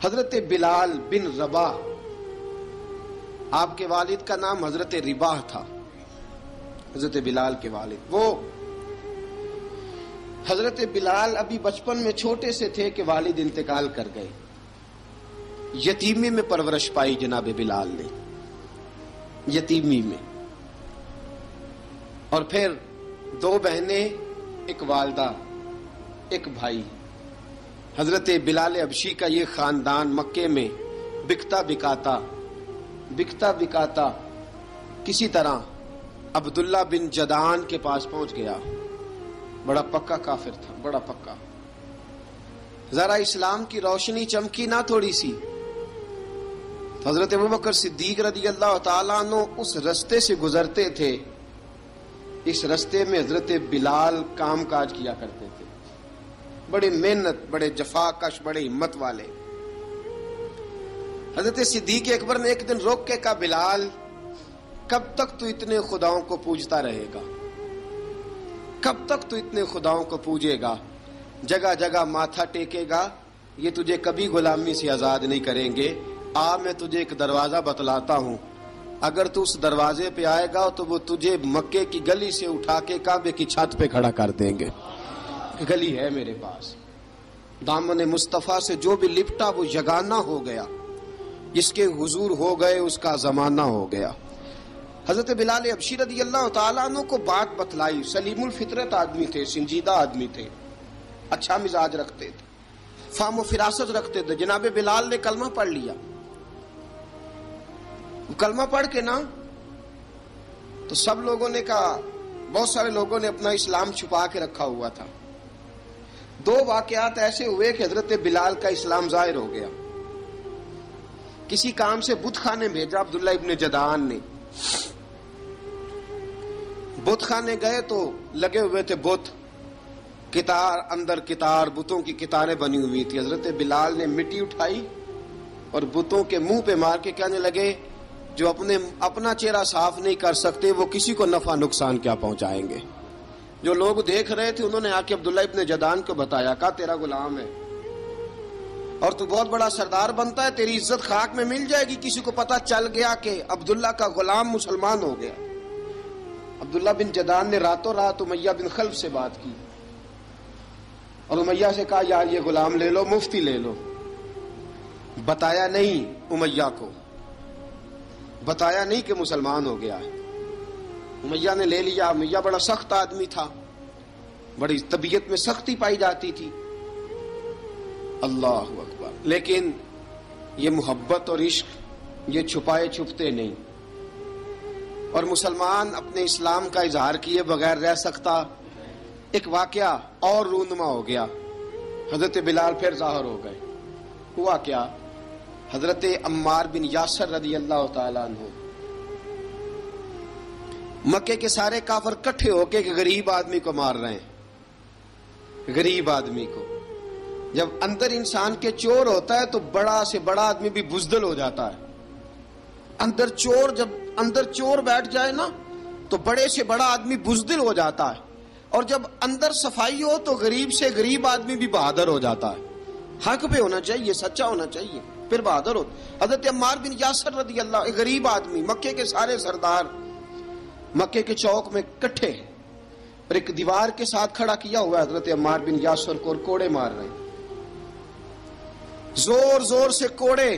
حضرت بلال بن رباح، آپ کے والد کا نام حضرت رباح تھا، حضرت بلال کے والد۔ وہ حضرت بلال ابھی بچپن میں چھوٹے سے تھے کہ والد انتقال کر گئے، یتیمی میں پرورش پائی جناب بلال نے، یتیمی میں، اور پھر دو بہنیں، ایک والدہ، ایک بھائی۔ حضرت بلال حبشی کا یہ خاندان مکے میں بکتا بکاتا کسی طرح عبداللہ بن جدعان کے پاس پہنچ گیا۔ بڑا پکا کافر تھا، بڑا پکا۔ ذرا اسلام کی روشنی چمکی نہ تھوڑی سی، حضرت ابوبکر صدیق رضی اللہ تعالیٰ عنہ اس رستے سے گزرتے تھے، اس رستے میں حضرت بلال کام کاج کیا کرتے تھے، بڑے محنت، بڑے جفاکش، بڑے ہمت والے۔ حضرت صدیق اکبر نے ایک دن روک کے کہا، بلال کب تک تو اتنے خداؤں کو پوجتا رہے گا؟ کب تک تو اتنے خداؤں کو پوجے گا، جگہ جگہ ماتھا ٹیکے گا؟ یہ تجھے کبھی غلامی سے آزاد نہیں کریں گے۔ میں تجھے ایک دروازہ بتلاتا ہوں، اگر تو اس دروازے پہ آئے گا تو وہ تجھے مکے کی گلی سے اٹھا کے کعبے کی چھت پہ کھڑا کر دیں گے۔ گلی ہے میرے پاس، دامن مصطفیٰ سے جو بھی لپٹا وہ یگانہ ہو گیا، جس کے حضور ہو گئے اس کا زمانہ ہو گیا۔ حضرت بلال حبشی رضی اللہ تعالیٰ عنہ کو بات بتلائی، سلیم الفطرت آدمی تھے، سنجیدہ آدمی تھے، اچھا مزاج رکھتے تھے، فہم و فراست رکھتے تھے۔ جناب بلال نے کلمہ پڑھ لیا، کلمہ پڑھ کے نا تو سب لوگوں نے کہا، بہت سارے لوگوں نے اپنا اسلام چھپا کے رکھا ہوا تھا۔ دو واقعات ایسے ہوئے کہ حضرت بلال کا اسلام ظاہر ہو گیا۔ کسی کام سے بت خانے بھیجا عبداللہ ابن جدعان نے، بت خانے گئے تو لگے ہوئے تھے بت، کتار اندر کتار، بتوں کی کتاریں بنی ہوئی تھی۔ حضرت بلال نے مٹی اٹھائی اور بتوں کے منہ پہ مار کے کہنے لگے، جو اپنا چہرہ صاف نہیں کر سکتے وہ کسی کو نفع نقصان کیا پہنچائیں گے۔ جو لوگ دیکھ رہے تھے انہوں نے آ کے عبداللہ ابن جدعان کو بتایا، کہا تیرا غلام ہے اور تو بہت بڑا سردار بنتا ہے، تیری عزت خاک میں مل جائے گی کسی کو پتہ چل گیا کہ عبداللہ کا غلام مسلمان ہو گیا۔ عبداللہ بن جدعان نے راتوں رات امیہ بن خلف سے بات کی اور امیہ سے کہا، یار یہ غلام لے لو، مفتی لے لو۔ بتایا نہیں امیہ کو، بتایا نہیں کہ مسلمان ہو گیا ہے۔ امیہ نے لے لیا۔ امیہ بڑا سخت آدمی تھا، بڑی طبیعت میں سختی پائی جاتی تھی، اللہ اکبر، لیکن یہ محبت اور عشق یہ چھپائے چھپتے نہیں، اور مسلمان اپنے اسلام کا اظہار کیے بغیر رہ سکتا۔ ایک واقعہ اور رونما ہو گیا، حضرت بلال پھر ظاہر ہو گئے۔ ہوا کیا؟ حضرت عمار بن یاسر رضی اللہ تعالیٰ عنہ، مکے کے سارے کافر کٹھے ہو کے غریب آدمی کو مار رہے ہیں، غریب آدمی کو۔ جب اندر انسان کے چور ہوتا ہے تو بڑا سے بڑا آدمی بھی بزدل ہو جاتا ہے۔ جب اندر چور بیٹھ جائے نا تو بڑے سے بڑا آدمی بزدل ہو جاتا ہے، اور جب اندر صفائی ہو تو غریب سے غریب آدمی بھی بہادر ہو جاتا ہے۔ حق پہ ہونا چاہیے، سچا ہونا چاہیے، پھر بہادر ہوتا۔ حضرت عمار بن یاسر رضی اللہ، ایک غریب آدمی، مکے کے سارے سردار مکے کے چوک میں کٹھے ہیں اور ایک دیوار کے ساتھ کھڑا کیا ہوا ہے حضرت عمار بن یاسر کو، اور کوڑے مار رہے ہیں، زور زور سے کوڑے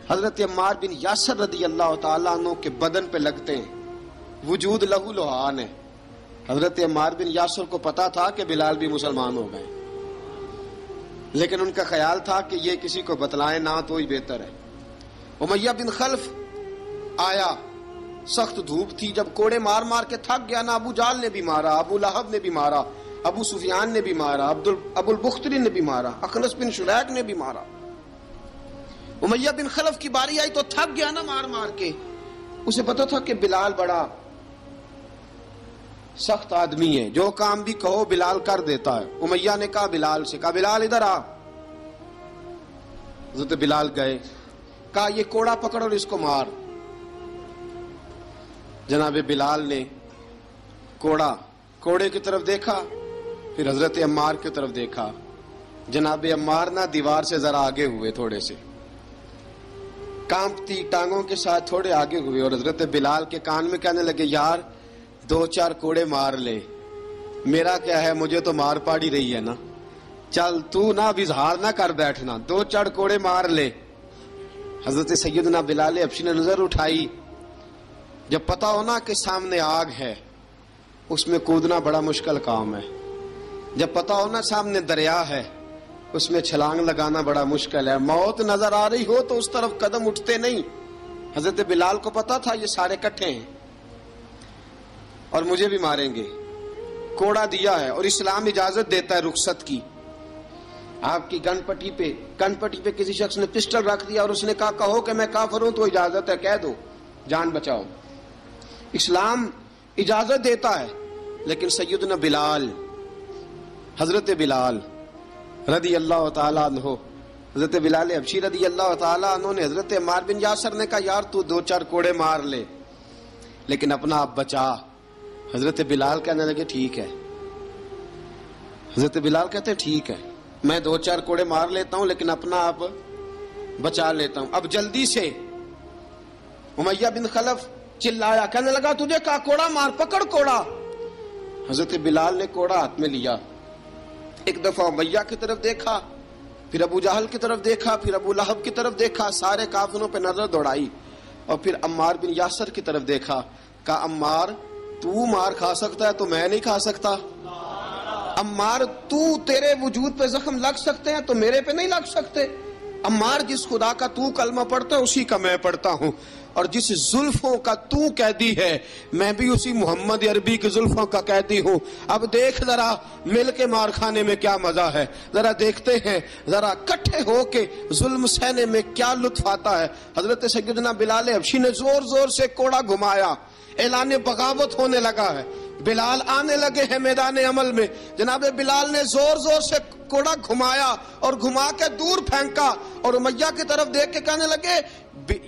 حضرت عمار بن یاسر رضی اللہ تعالیٰ عنہ کے بدن پہ لگتے ہیں، وجود لہو لہان ہے۔ حضرت عمار بن یاسر کو پتا تھا کہ بلال بھی مسلمان ہو گئے، لیکن ان کا خیال تھا کہ یہ کسی کو بتلائیں نہ تو ہی بہتر ہے۔ امیہ بن خلف آیا، سخت دھوپ تھی، جب کوڑے مار مار کے تھک گیا نا، ابو جال نے بھی مارا، ابو لہب نے بھی مارا، ابو سفیان نے بھی مارا، ابو البختری نے بھی مارا، اخنس بن شریک نے بھی مارا۔ امیہ بن خلف کی باری آئی تو تھک گیا نا مار مار کے، اسے پتا تھا کہ بلال بڑا سخت آدمی ہے، جو کام بھی کہو بلال کر دیتا ہے۔ امیہ نے کہا بلال سے، کہا بلال ادھر آ۔ حضرت بلال گئے، کہا یہ کوڑا پکڑ اور اس کو مار۔ جناب بلال نے کوڑے کی طرف دیکھا، پھر حضرت عمار کی طرف دیکھا۔ جناب عمار نہ دیوار سے ذرا آگے ہوئے تھوڑے سے، کانپتی ٹانگوں کے ساتھ تھوڑے آگے ہوئے اور حضرت بلال کے کان میں کہنے لگے یار 2-4 کوڑے مار لے، میرا کیا ہے، مجھے تو مار پاڑی رہی ہے نا، چل تو نہ اب اظہار نہ کر بیٹھنا، 2-4 کوڑے مار لے۔ حضرت سیدنا بلال حبشی نے نظر اٹھائی، جب پتا ہونا کہ سامنے آگ ہے اس میں کودنا بڑا مشکل کام ہے، جب پتا ہونا سامنے دریا ہے اس میں چھلانگ لگانا بڑا مشکل ہے، موت نظر آ رہی ہو تو اس طرف قدم اٹھتے نہیں۔ حضرت بلال کو پتا تھا یہ سارے کٹھے ہیں اور مجھے بھی ماریں گے، کوڑا دیا ہے اور اسلام اجازت دیتا ہے رخصت کی۔ آپ کی گن پٹی پہ کسی شخص نے پسٹل رکھ دیا اور اس نے کہا کہو کہ میں کافر ہوں تو اجازت ہے، کہہ دو، جان بچاؤ، اسلام اجازت دیتا ہے۔ لیکن سیدنا بلال، حضرت بلال رضی اللہ تعالیٰ عنہ، حضرت بلال حبشی رضی اللہ تعالیٰ عنہ نے حضرت عمار بن یاسر نے کہا یار تو 2-4 کوڑے مار لے لیکن اپنا آپ بچا۔ حضرت بلال کہنے لگے ٹھیک ہے، حضرت بلال کہتے ہیں ٹھیک ہے میں 2-4 کوڑے مار لیتا ہوں لیکن اپنا آپ بچا لیتا ہوں۔ اب جلدی سے امیہ بن خلف چلایا، کہنے لگا تجھے کہا کوڑا مار، پکڑ کوڑا۔ حضرت بلال نے کوڑا ہاتھ میں لیا، ایک دفعہ امیہ کی طرف دیکھا، پھر ابو جہل کی طرف دیکھا، پھر ابو لہب کی طرف دیکھا، سارے کافروں پہ نظر دوڑائی اور پھر عمار بن یاسر کی طرف دیکھا، کہا عمار تو مار کھا سکتا ہے تو میں نہیں کھا سکتا، عمار تیرے وجود پہ زخم لگ سکتے ہیں تو میرے پہ نہیں لگ سکتے، عمار جس خدا کا تو کلمہ پڑھتا ہے اسی کا میں پڑھتا ہوں، اور جس زلفوں کا تو قیدی ہے میں بھی اسی محمد عربی کی زلفوں کا قیدی ہوں۔ اب دیکھ ذرا مل کے مار کھانے میں کیا مزہ ہے، ذرا دیکھتے ہیں ذرا کٹھے ہو کے ظلم سہنے میں کیا لطف آتا ہے۔ حضرت سیدنا بلال حبشی نے زور زور سے کوڑا گھمایا، اعلان بغاوت ہونے لگا ہے، بلال آنے لگے ہیں میدان عمل میں، جناب بلال نے زور زور سے کوڑا گھمایا اور گھما کے دور پھینکا اور امیہ کی طرف دیکھ کے کہنے لگے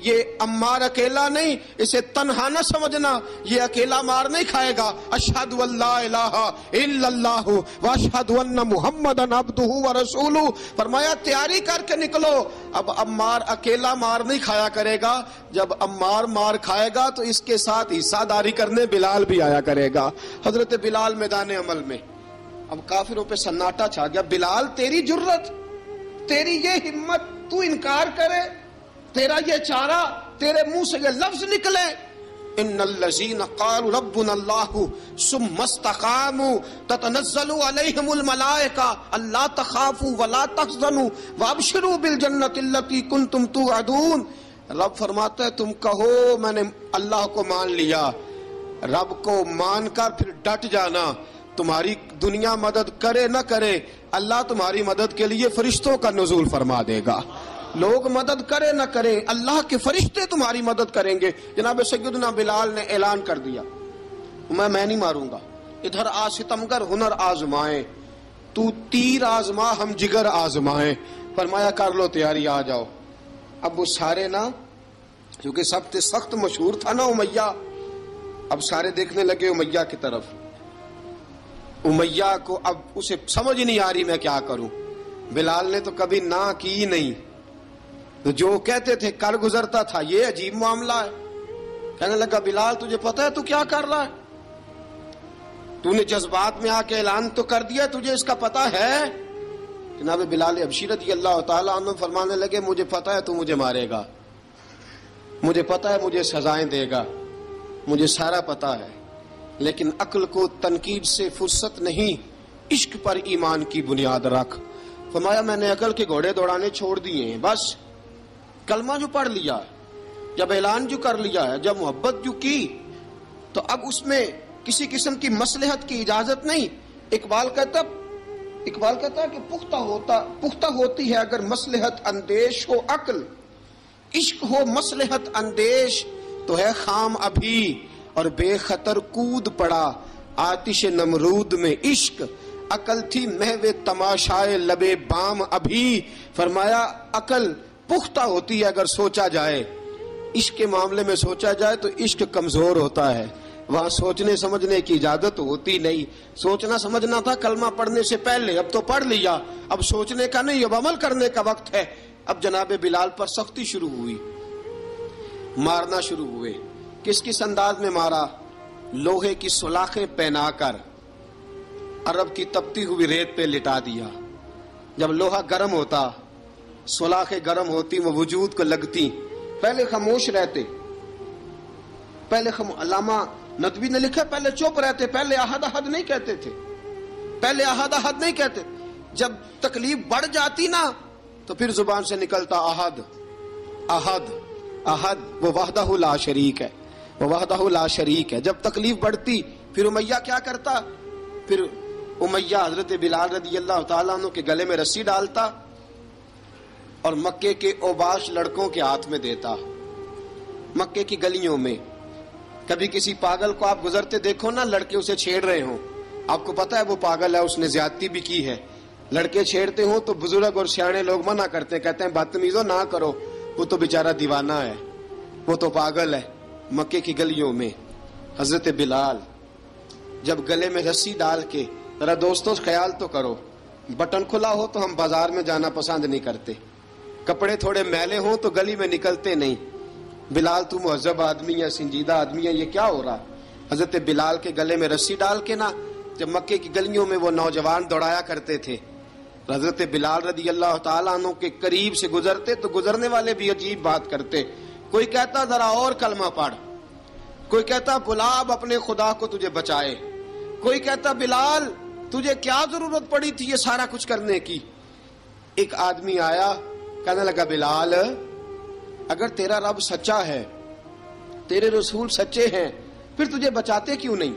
یہ عمار اکیلا نہیں، اسے تنہا نہ سمجھنا، یہ اکیلا مار نہیں کھائے گا، اشہد ان لا الہ الا اللہ واشہد ان محمدن عبدہ ورسولہ۔ فرمایا تیاری کر کے نکلو، اب عمار اکیلا مار نہیں کھایا کرے گا، جب عمار مار کھائے گا تو اس کے ساتھ حصہ داری کرنے بلال بھی آیا کرے گا۔ حضرت بلال میدان عمل میں، اب کافروں پہ سناٹا چھا گیا، بلال تیری جرت، تیری یہ ہمت، تو انکار کرے، تیرا یہ چارہ، تیرے منہ سے یہ لفظ نکلے، ان الذین قالوا ربنا اللہ ثم استقاموا تتنزل علیہم الملائکہ الا تخافوا ولا تحزنوا وابشروا بالجنۃ التی کنتم توعدون۔ رب فرماتا ہے تم کہو میں نے اللہ کو مان لیا، رب کو مان کر پھر ڈٹ جانا، تمہاری دنیا مدد کرے نہ کرے اللہ تمہاری مدد کے لیے فرشتوں کا نزول فرما دے گا، لوگ مدد کرے نہ کرے اللہ کے فرشتے تمہاری مدد کریں گے۔ جناب سیدنا بلال نے اعلان کر دیا میں نہیں ماروں گا، ادھر آ ستمگر ہنر آزمائیں، تو تیر آزما ہم جگر آزمائیں۔ فرمایا کر لو تیاری، آ جاؤ۔ اب وہ سارے نا، کیونکہ سب سے سخت مشہور تھا نا امیہ، اب سارے دیکھنے لگے امیہ کی طرف، امیہ کو اب اسے سمجھ نہیں آ رہی میں کیا کروں۔ بلال نے تو کبھی نہ کی نہیں، تو جو کہتے تھے کر گزرتا تھا، یہ عجیب معاملہ ہے۔ کہنے لگا بلال تجھے پتا ہے تو کیا کر رہا ہے، تو نے جذبات میں آ کے اعلان تو کر دیا، تجھے اس کا پتا ہے؟ جناب بلال حبشی رضی اللہ تعالیٰ عنہ فرمانے لگے مجھے پتا ہے تو مجھے مارے گا، مجھے پتا ہے مجھے سزائیں دے گا، مجھے سارا پتا ہے، لیکن عقل کو تنقید سے فرصت نہیں، عشق پر ایمان کی بنیاد رکھ۔ فرمایا میں نے عقل کے گھوڑے دوڑانے چھوڑ دیے ہیں، بس کلمہ جو پڑھ لیا ہے، جب اعلان جو کر لیا ہے، جب محبت جو کی تو اب اس میں کسی قسم کی مصلحت کی اجازت نہیں۔ اقبال کہتا کہ پختہ ہوتی ہے اگر مصلحت اندیش ہو عقل، عشق ہو مصلحت اندیش تو ہے خام ابھی، اور بے خطر کود پڑا آتش نمرود میں عشق، عقل تھی محو تماشائے لبے بام ابھی۔ فرمایا عقل پختہ ہوتی ہے اگر سوچا جائے، عشق کے معاملے میں سوچا جائے تو عشق کمزور ہوتا ہے، وہاں سوچنے سمجھنے کی اجازت ہوتی نہیں۔ سوچنا سمجھنا تھا کلمہ پڑھنے سے پہلے، اب تو پڑھ لیا، اب سوچنے کا نہیں، اب عمل کرنے کا وقت ہے۔ اب جناب بلال پر سختی شروع ہوئی، مارنا شروع ہوئے. کس کس انداز میں مارا؟ لوہے کی سلاخیں پہنا کر عرب کی تپتی ہوئی ریت پہ لٹا دیا. جب لوہا گرم ہوتا، سلاخیں گرم ہوتی، وہ وجود کو لگتی، پہلے خاموش رہتے. پہلے علامہ ندوی نے لکھا پہلے چپ رہتے، پہلے احد احد نہیں کہتے تھے، پہلے احد احد نہیں کہتے. جب تکلیف بڑھ جاتی نا تو پھر زبان سے نکلتا احد احد احد. وہ وحدہ لا شریک ہے، وہ وحدہ لا شریک ہے. جب تکلیف بڑھتی پھر امیہ کیا کرتا؟ پھر امیہ حضرت بلال رضی اللہ تعالیٰ عنہ کے گلے میں رسی ڈالتا اور مکے کے اوباش لڑکوں کے ہاتھ میں دیتا. مکے کی گلیوں میں کبھی کسی پاگل کو آپ گزرتے دیکھو نا، لڑکے اسے چھیڑ رہے ہوں، آپ کو پتا ہے وہ پاگل ہے، اس نے زیادتی بھی کی ہے. لڑکے چھیڑتے ہوں تو بزرگ اور سیانے لوگ منع کرتے ہیں، کہتے ہیں بدتمیزوں نہ کرو، وہ تو بیچارہ دیوانہ ہے، وہ تو پاگل ہے. مکے کی گلیوں میں حضرت بلال جب گلے میں رسی ڈال کے، ذرا دوستوں خیال تو کرو، بٹن کھلا ہو تو ہم بازار میں جانا پسند نہیں کرتے، کپڑے تھوڑے میلے ہوں تو گلی میں نکلتے نہیں. بلال تو مہذب آدمی ہے، سنجیدہ آدمی ہے، یہ کیا ہو رہا؟ حضرت بلال کے گلے میں رسی ڈال کے نا جب مکے کی گلیوں میں وہ نوجوان دوڑایا کرتے تھے، حضرت بلال رضی اللہ تعالیٰ عنہ کے قریب سے گزرتے تو گزرنے والے بھی عجیب بات کرتے. کوئی کہتا ذرا اور کلمہ پڑھ، کوئی کہتا بلا اب اپنے خدا کو تجھے بچائے، کوئی کہتا بلال تجھے کیا ضرورت پڑی تھی یہ سارا کچھ کرنے کی. ایک آدمی آیا کہنے لگا بلال اگر تیرا رب سچا ہے، تیرے رسول سچے ہیں، پھر تجھے بچاتے کیوں نہیں؟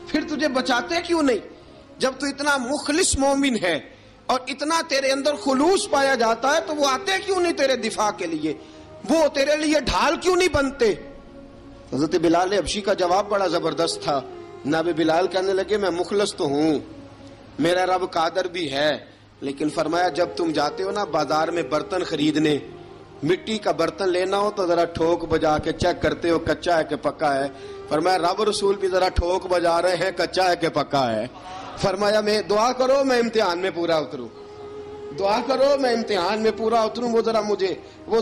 پھر تجھے بچاتے کیوں نہیں؟ جب تو اتنا مخلص مومن ہے اور اتنا تیرے اندر خلوص پایا جاتا ہے تو وہ آتے کیوں نہیں تیرے دفاع کے لیے؟ وہ تیرے لیے ڈھال کیوں نہیں بنتے؟ حضرت بلال حبشی کا جواب بڑا زبردست تھا. جناب بلال کہنے لگے میں مخلص تو ہوں، میرا رب قادر بھی ہے، لیکن فرمایا جب تم جاتے ہو نا بازار میں برتن خریدنے، مٹی کا برتن لینا ہو تو ذرا ٹھوک بجا کے چیک کرتے ہو کچا ہے کہ پکا ہے. فرمایا رب رسول بھی ذرا ٹھوک بجا رہے ہیں کچا ہے کہ پکا ہے. فرمایا میں دعا کرو میں امتحان میں پورا اتروں، دعا کرو میں امتحان میں پورا اتروں. وہ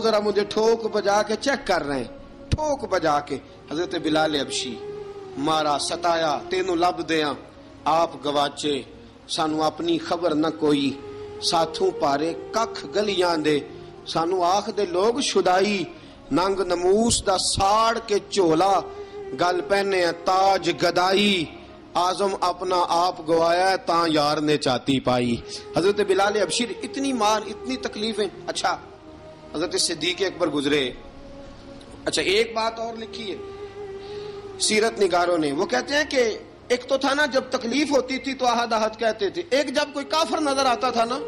ذرا مجھے ٹھوک بجا کے چیک کر رہے ہیں، ٹھوک بجا کے. حضرت بلال حبشی مارا ستایا تینوں لب دیاں آپ گواچے، سانو اپنی خبر نہ کوئی، ساتھوں پارے ککھ گلیاں دے، سانو آخ دے لوگ شدائی، ننگ نموس دا ساڑ کے چولا، گل پہنے تاج گدائی، آزم اپنا آپ گوایا تاں یار نے چاتی پائی. حضرت بلال حبشی اتنی مار، اتنی تکلیفیں. اچھا حضرت صدیق اکبر گزرے. اچھا ایک بات اور لکھی ہے سیرت نگاروں نے، وہ کہتے ہیں کہ ایک تو تھا نا جب تکلیف ہوتی تھی تو احد احد کہتے تھے، ایک جب کوئی کافر نظر آتا تھا نا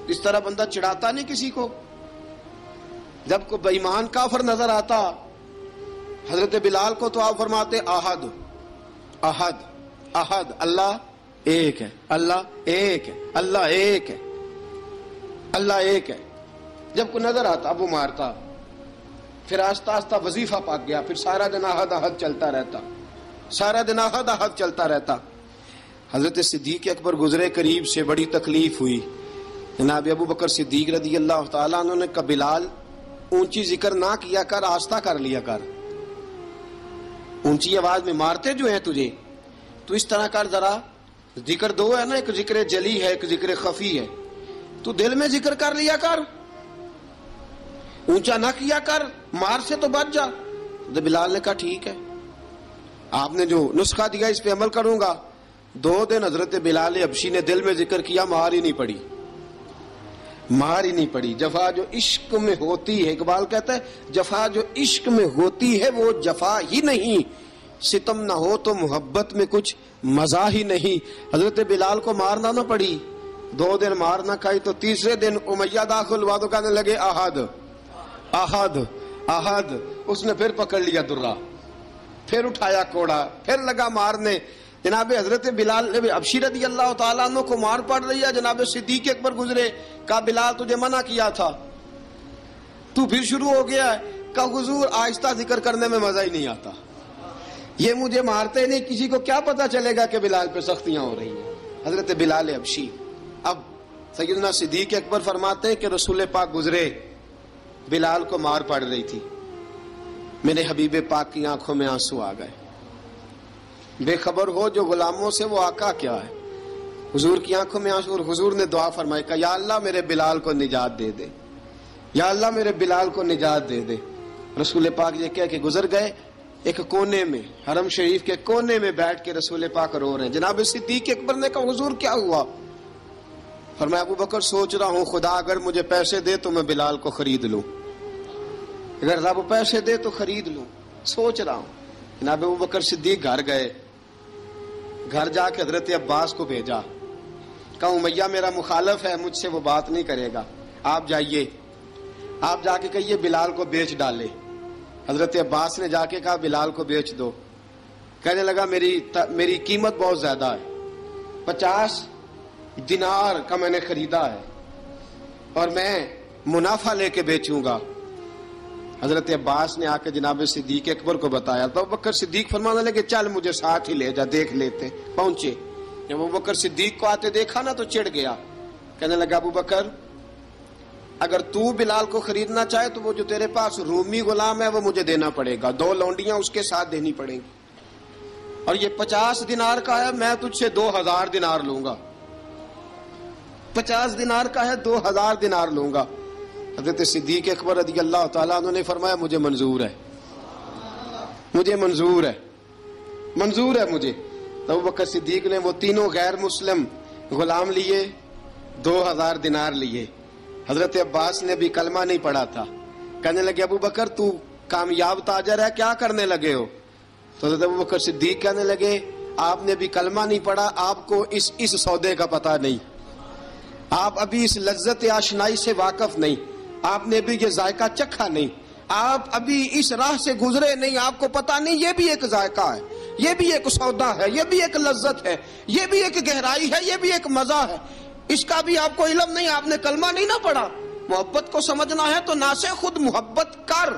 اس طرح بندہ چڑھاتا نہیں کسی کو، جب کوئی بے ایمان کافر نظر آتا حضرت بلال کو تو آپ فرماتے احد احد احد، اللہ ایک ہے، اللہ ایک ہے، اللہ ایک ہے، اللہ ایک ہے. جب کوئی نظر آتا اب وہ مارتا، پھر آہستہ آہستہ وظیفہ پاک گیا، پھر سارا دن احد احد چلتا رہتا، سارا دن احد احد چلتا رہتا. حضرت صدیق اکبر گزرے قریب سے، بڑی تکلیف ہوئی. جناب ابو بکر صدیق رضی اللہ تعالیٰ عنہ نے کہا بلال اونچی ذکر نہ کیا کر، آہستہ کر لیا کر، اونچی آواز میں مارتے جو ہیں تجھے تو اس طرح کر، ذرا ذکر دو ہے نا، ایک ذکر جلی ہے ایک ذکر خفی ہے، تو دل میں ذکر کر لیا کر، اونچا نہ کیا کر، مار سے تو بچ جا. تو بلال نے کہا ٹھیک ہے، آپ نے جو نسخہ دیا اس پہ عمل کروں گا. 2 دن حضرت بلال حبشی نے دل میں ذکر کیا، مار ہی نہیں پڑی، مار ہی نہیں پڑی. جفا جو عشق میں ہوتی ہے، اقبال کہتا ہے جفا جو عشق میں ہوتی ہے وہ جفا ہی نہیں، ستم نہ ہو تو محبت میں کچھ مزہ ہی نہیں. حضرت بلال کو مارنا نہ پڑی، 2 دن مار نہ کھائی تو تیسرے دن امیہ داخل ہوا تو کہنے لگے احد احد احد. اس نے پھر پکڑ لیا درہ، پھر اٹھایا کوڑا، پھر لگا مارنے. جناب حضرت بلال حبشی رضی اللہ تعالیٰ عنہ کو مار پڑ رہی ہے. جناب صدیق اکبر گزرے، کہا بلال تجھے منع کیا تھا، تو پھر شروع ہو گیا ہے. کہا حضور آہستہ ذکر کرنے میں مزہ ہی نہیں آتا، یہ مجھے مارتے نہیں، کسی کو کیا پتا چلے گا کہ بلال پہ سختیاں ہو رہی ہیں. حضرت بلال حبشی. اب سیدنا صدیق اکبر فرماتے ہیں کہ رسول پاک گزرے، بلال کو مار پڑ رہی تھی، میرے حبیب پاک کی آنکھوں میں آنسو آ گئے. بے خبر ہو جو غلاموں سے وہ آقا کیا ہے. حضور کی آنکھوں میں آنسو، اور حضور نے دعا فرمائی کہ یا اللہ میرے بلال کو نجات دے دے، یا اللہ میرے بلال کو نجات دے دے. رسول پاک یہ کہہ کے گزر گئے. ایک کونے میں، حرم شریف کے کونے میں بیٹھ کے رسول پاک رو رہے ہیں. جناب صدیق اکبر نے کہا حضور کیا ہوا؟ فرمایا ابو بکر سوچ رہا ہوں خدا اگر مجھے پیسے دے تو میں بلال کو خرید لوں، اگر رب پیسے دے تو خرید لوں، سوچ رہا ہوں. جناب ابو بکر صدیق گھر گئے، گھر جا کے حضرت عباس کو بھیجا، کہا امیہ میرا مخالف ہے، مجھ سے وہ بات نہیں کرے گا، آپ جائیے، آپ جا کے کہیے بلال کو بیچ ڈالے. حضرت عباس نے جا کے کہا بلال کو بیچ دو. کہنے لگا میری قیمت بہت زیادہ ہے، 50 دینار کا میں نے خریدا ہے اور میں منافع لے کے بیچوں گا. حضرت عباس نے آ کے جناب صدیق اکبر کو بتایا تو ابو بکر صدیق فرمانے لگے چل مجھے ساتھ ہی لے جا، دیکھ لیتے. پہنچے، جب ابو بکر صدیق کو آتے دیکھا نا تو چڑ گیا. کہنے لگا ابو بکر اگر تو بلال کو خریدنا چاہے تو وہ جو تیرے پاس رومی غلام ہے وہ مجھے دینا پڑے گا، 2 لونڈیاں اس کے ساتھ دینی پڑیں گی، اور یہ 50 دینار کا ہے، میں تجھ سے 2000 دینار لوں گا. 50 دینار کا ہے، 2000 دینار لوں گا. حضرت صدیق اکبر رضی اللہ تعالیٰ عنہ نے فرمایا مجھے منظور ہے، مجھے منظور ہے، منظور ہے مجھے. تو ابو بکر صدیق نے وہ تینوں غیر مسلم غلام لیے، 2000 دینار لیے. حضرت عباس نے بھی کلمہ نہیں پڑھا تھا. کہنے لگے ابو بکر تو کامیاب تاجر ہے، کیا کرنے لگے ہو؟ تو حضرت ابو بکر صدیق کہنے لگے آپ نے بھی کلمہ نہیں پڑھا، آپ کو اس سودے کا پتہ نہیں، آپ ابھی اس لذت آشنائی سے واقف نہیں، آپ نے بھی یہ ذائقہ چکھا نہیں، آپ ابھی اس راہ سے گزرے نہیں، آپ کو پتہ نہیں یہ بھی ایک ذائقہ ہے، یہ بھی ایک سودا ہے، یہ بھی ایک لذت ہے، یہ بھی ایک گہرائی ہے، یہ بھی ایک مزہ ہے، اس کا بھی آپ کو علم نہیں، آپ نے کلمہ نہیں نہ پڑھا. محبت کو سمجھنا ہے تو نہ سے خود محبت کر،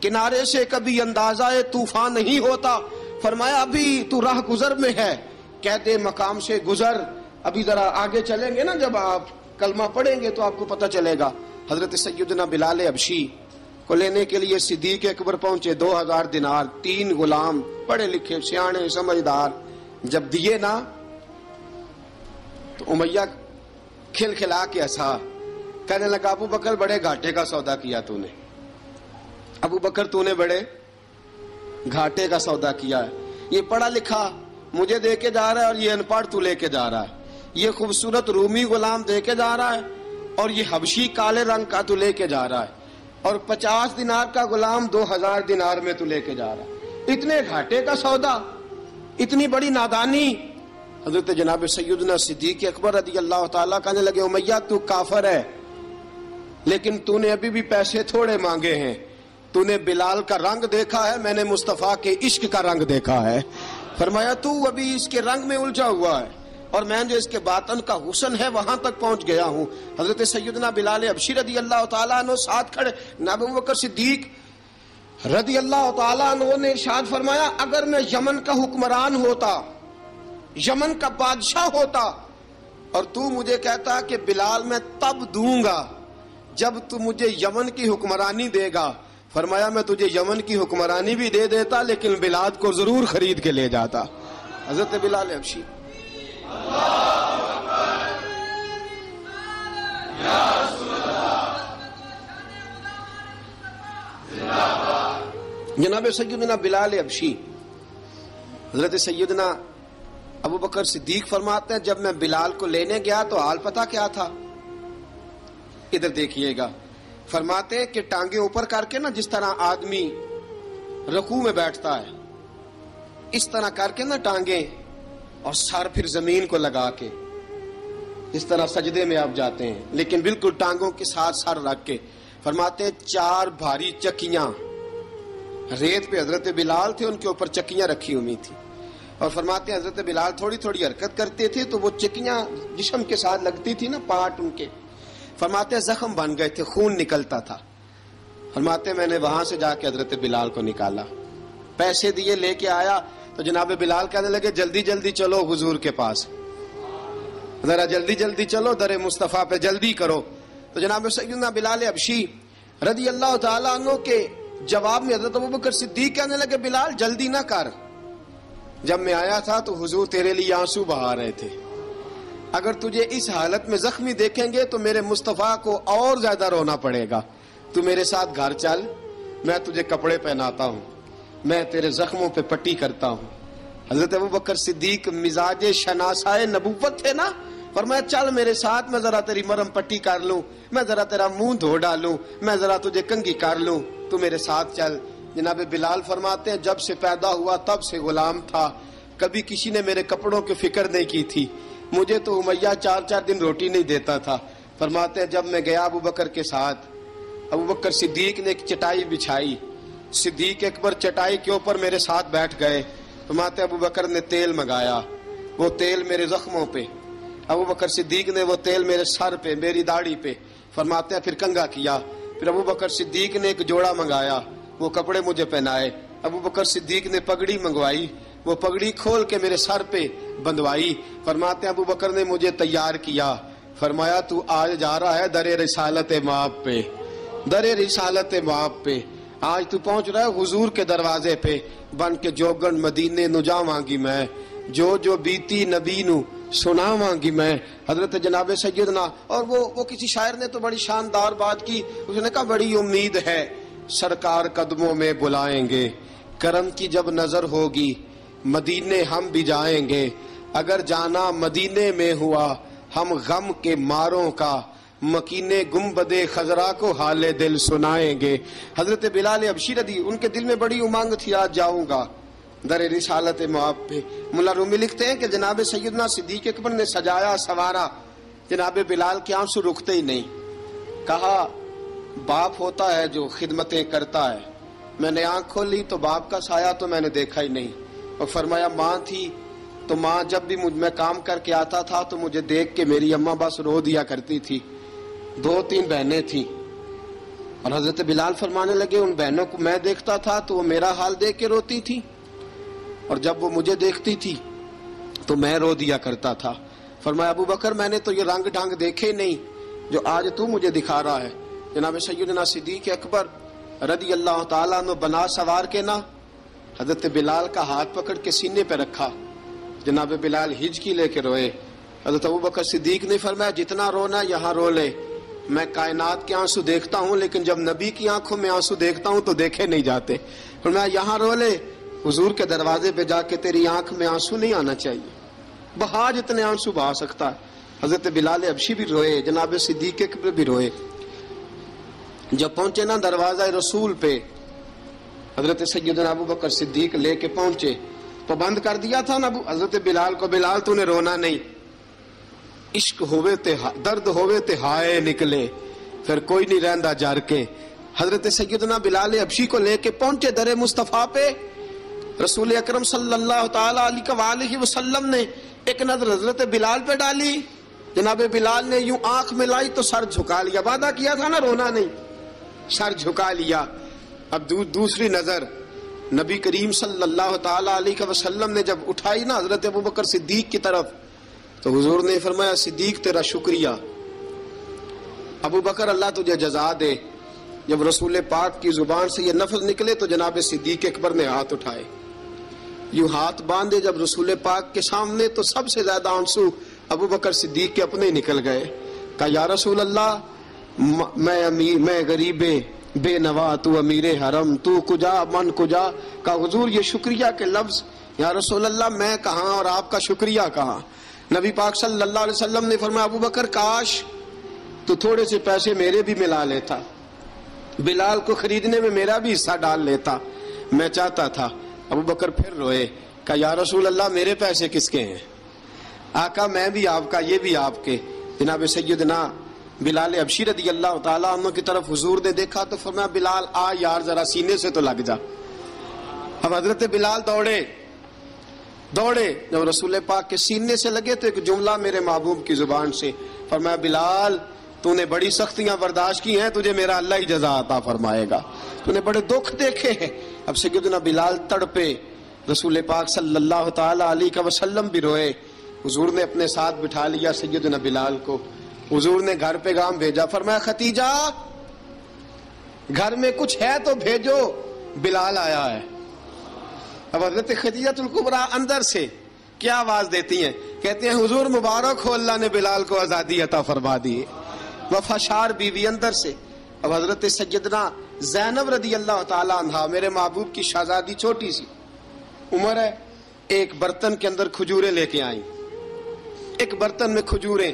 کنارے سے کبھی اندازہ طوفان نہیں ہوتا. فرمایا ابھی تو راہ گزر میں ہے، کہتے مقام سے گزر، ابھی ذرا آگے چلیں گے نا، جب آپ کلمہ پڑھیں گے تو آپ کو پتہ چلے گا. حضرت سیدنا بلال حبشی کو لینے کے لیے صدیق اکبر پہنچے، 2000 دینار، 3 غلام پڑھے لکھے سیانے سمجھدار. جب دیے نا تو امیہ کھل کھلا کے ہنسا. کہنے لگا ابو بکر بڑے گھاٹے کا سودا کیا تو نے، ابو بکر تو نے بڑے گھاٹے کا سودا کیا ہے. یہ پڑھا لکھا مجھے دے کے جا رہا ہے اور یہ ان پڑھ تو لے کے جا رہا ہے، یہ خوبصورت رومی غلام دے کے جا رہا ہے اور یہ حبشی کالے رنگ کا تو لے کے جا رہا ہے، اور 50 دینار کا غلام 2000 دینار میں تو لے کے جا رہا ہے. اتنے گھاٹے کا سودا، اتنی بڑی نادانی. حضرت جناب سیدنا صدیق اکبر رضی اللہ تعالیٰ کہنے لگے امیہ تو کافر ہے لیکن تو نے ابھی بھی پیسے تھوڑے مانگے ہیں، تو نے بلال کا رنگ دیکھا ہے، میں نے مصطفیٰ کے عشق کا رنگ دیکھا ہے. فرمایا تو ابھی اس کے رنگ میں الجھا ہوا ہے اور میں جو اس کے باطن کا حسن ہے وہاں تک پہنچ گیا ہوں. حضرت سیدنا بلال حبشی رضی اللہ تعالیٰ عنہ ساتھ کھڑے. ابو بکر صدیق رضی اللہ تعالیٰ عنہ نے ارشاد فرمایا اگر میں یمن کا حکمران ہوتا، یمن کا بادشاہ ہوتا، اور تو مجھے کہتا کہ بلال میں تب دوں گا جب تو مجھے یمن کی حکمرانی دے گا. فرمایا میں تجھے یمن کی حکمرانی بھی دے دیتا لیکن بلال کو ضرور خرید کے لے جاتا. حضرت بلال حبشی جناب سیدنا بلال حبشی، حضرت سیدنا ابو بکر صدیق فرماتے ہیں جب میں بلال کو لینے گیا تو حال پتہ کیا تھا؟ ادھر دیکھیے گا. فرماتے ہیں کہ ٹانگیں اوپر کر کے نا جس طرح آدمی رکوع میں بیٹھتا ہے اس طرح کر کے نا ٹانگیں، اور سر پھر زمین کو لگا کے اس طرح سجدے میں آپ جاتے ہیں، لیکن بالکل ٹانگوں کے ساتھ سر رکھ کے. فرماتے ہیں 4 بھاری چکیاں ریت پہ حضرت بلال تھے، ان کے اوپر چکیاں رکھی ہوئی تھی، اور فرماتے ہیں حضرت بلال تھوڑی تھوڑی حرکت کرتے تھے تو وہ چکیاں جسم کے ساتھ لگتی تھی نا، پارٹ ان کے. فرماتے ہیں زخم بن گئے تھے، خون نکلتا تھا. فرماتے ہیں میں نے وہاں سے جا کے حضرت بلال کو نکالا، پیسے دیے، لے کے آیا تو جناب بلال کہنے لگے جلدی جلدی چلو حضور کے پاس، ذرا جلدی جلدی چلو، در مصطفیٰ پہ جلدی کرو. تو جناب سیدنا بلال حبشی رضی اللہ تعالیٰ عنہ کے جواب میں حضرت ابوبکر صدیق کہنے لگے بلال جلدی نہ کر، جب میں آیا تھا تو حضور تیرے لیے آنسو بہا رہے تھے، اگر تجھے اس حالت میں زخمی دیکھیں گے تو میرے مصطفیٰ کو اور زیادہ رونا پڑے گا، تو میرے ساتھ گھر چل، میں تجھے کپڑے پہناتا ہوں، میں تیرے زخموں پہ پٹی کرتا ہوں۔ حضرت ابوبکر صدیق مزاج شناسائے نبوت تھے نا، فرمایا چل میرے ساتھ، میں ذرا تیری مرہم پٹی کر لوں، میں ذرا تیرا منہ دھو ڈالوں، میں ذرا تجھے کنگھی کر لوں، تو میرے ساتھ چل۔ جناب بلال فرماتے ہیں جب سے پیدا ہوا تب سے غلام تھا، کبھی کسی نے میرے کپڑوں کی فکر نہیں کی تھی، مجھے تو امیہ 4 دن روٹی نہیں دیتا تھا۔ فرماتے ہیں جب میں گیا ابوبکر کے ساتھ، ابوبکر صدیق نے ایک چٹائی بچھائی، صدیق اکبر چٹائی کے اوپر میرے ساتھ بیٹھ گئے۔ فرماتے ہیں ابوبکر نے تیل منگایا، وہ تیل میرے زخموں پہ، ابوبکر صدیق نے وہ تیل میرے سر پہ، میری داڑھی پہ، فرماتے ہیں پھر کنگھا کیا، پھر ابوبکر صدیق نے ایک جوڑا منگایا، وہ کپڑے مجھے پہنائے، ابوبکر صدیق نے پگڑی منگوائی، وہ پگڑی کھول کے میرے سر پہ بندھوائی۔ فرماتے ہیں ابوبکر نے مجھے تیار کیا، فرمایا تو آج جا رہا ہے در رسالت مآب پہ، در رسالت مآب پہ، آج تو پہنچ رہا ہے حضور کے دروازے پہ، بن کے جوگن مدینے نو جاواں گی میں، جو بیتی نبی نو سناواں گی میں۔ حضرت جناب سیدنا، اور وہ کسی شاعر نے تو بڑی شاندار بات کی، اس نے کہا بڑی امید ہے سرکار قدموں میں بلائیں گے، کرم کی جب نظر ہوگی مدینے ہم بھی جائیں گے، اگر جانا مدینے میں ہوا ہم غم کے ماروں کا، مکینے گنبد خضرا کو حال دل سنائیں گے۔ حضرت بلال حبشی رضی، ان کے دل میں بڑی امنگ تھی آج جاؤں گا در رسالت مآب پہ۔ ملا رومی لکھتے ہیں کہ جناب سیدنا صدیق اکبر نے سجایا سوارا، جناب بلال کے آنسو رکتے ہی نہیں، کہا باپ ہوتا ہے جو خدمتیں کرتا ہے، میں نے آنکھ کھولی تو باپ کا سایہ تو میں نے دیکھا ہی نہیں، اور فرمایا ماں تھی تو ماں جب بھی میں کام کر کے آتا تھا تو مجھے دیکھ کے میری اماں بس رو دیا کرتی تھی، 2-3 بہنیں تھیں، اور حضرت بلال فرمانے لگے ان بہنوں کو میں دیکھتا تھا تو وہ میرا حال دیکھ کے روتی تھی، اور جب وہ مجھے دیکھتی تھی تو میں رو دیا کرتا تھا۔ فرمایا ابوبکر میں نے تو یہ رنگ ڈھنگ دیکھے نہیں جو آج تو مجھے دکھا رہا ہے۔ جناب سیدنا صدیق اکبر رضی اللہ تعالیٰ عنہ بنا سوار کے نا حضرت بلال کا ہاتھ پکڑ کے سینے پہ رکھا، جناب بلال ہجکی لے کے روئے۔ حضرت ابوبکر صدیق نے فرمایا جتنا رونا یہاں رو لے، میں کائنات کے آنسو دیکھتا ہوں لیکن جب نبی کی آنکھوں میں آنسو دیکھتا ہوں تو دیکھے نہیں جاتے، فرمایا یہاں رو لے، حضور کے دروازے پہ جا کے تیری آنکھ میں آنسو نہیں آنا چاہیے، بہا جتنے آنسو بہا سکتا ہے۔ حضرت بلال حبشی بھی روئے، جناب صدیق اکبر بھی روئے۔ جب پہنچے نا دروازہ رسول پہ، حضرت سیدنا ابوبکر صدیق لے کے پہنچے، پابند کر دیا تھا نا حضرت بلال کو، بلال تو نے رونا نہیں، عشق ہوئے تے درد ہوئے تے ہائے نکلے، پھر کوئی نہیں رہندا جر کے۔ حضرت سیدنا بلال حبشی کو لے کے پہنچے در مصطفیٰ پہ، رسول اکرم صلی اللہ تعالی علیہ وسلم نے ایک نظر حضرت بلال پہ ڈالی، جناب بلال نے یوں آنکھ ملائی تو سر جھکا لیا، وعدہ کیا تھا نا رونا نہیں، سر جھکا لیا۔ اب دوسری نظر نبی کریم صلی اللہ تعالی علیہ وسلم نے جب اٹھائی نا حضرت ابوبکر صدیق کی طرف تو حضور نے فرمایا صدیق تیرا شکریہ، ابوبکر اللہ تجھے جزا دے۔ جب رسول پاک کی زبان سے یہ لفظ نکلے تو جناب صدیق اکبر نے ہاتھ اٹھائے، یوں ہاتھ باندھے جب رسول پاک کے سامنے تو سب سے زیادہ آنسو ابوبکر صدیق کے اپنے نکل گئے۔ کہا یا رسول اللہ میں غریب بے نوا، تو امیر حرم، تو کجا من کجا۔ کہا حضور یہ شکریہ کے لفظ، یا رسول اللہ میں کہاں اور آپ کا شکریہ کہاں۔ نبی پاک صلی اللہ علیہ وسلم نے فرمایا ابوبکر کاش تو تھوڑے سے پیسے میرے بھی ملا لیتا، بلال کو خریدنے میں میرا بھی حصہ ڈال لیتا، میں چاہتا تھا۔ ابوبکر پھر روئے، کہا یا رسول اللہ میرے پیسے کس کے ہیں؟ آقا میں بھی آپ کا، یہ بھی آپ کے۔ جناب سیدنا بلال حبشی رضی اللہ تعالیٰ عنہ کی طرف حضور نے دیکھا تو فرمایا بلال آ یار ذرا سینے سے تو لگ جا۔ اب حضرت بلال دوڑے، جب رسول پاک کے سینے سے لگے تو ایک جملہ میرے محبوب کی زبان سے، فرمایا بلال تو نے بڑی سختیاں برداشت کی ہیں، تجھے میرا اللہ ہی جزا عطا فرمائے گا، تو نے بڑے دکھ دیکھے ہیں۔ اب سیدنا بلال تڑپے، رسول پاک صلی اللہ تعالی علیہ وسلم بھی روئے۔ حضور نے اپنے ساتھ بٹھا لیا سیدنا بلال کو، حضور نے گھر پیغام بھیجا، فرمایا ختیجہ گھر میں کچھ ہے تو بھیجو، بلال آیا ہے۔ اب حضرت خدیجہ الکبریٰ اندر سے کیا آواز دیتی ہیں؟ کہتے ہیں حضور مبارک ہو، اللہ نے بلال کو آزادی عطا فرما دی۔ وفاشار بیوی اندر سے۔ اب حضرت سیدنا زینب رضی اللہ تعالی عنہا، میرے محبوب کی شہزادی، چھوٹی سی عمر ہے، ایک برتن کے اندر کھجوریں لے کے آئیں، ایک برتن میں کھجوریں۔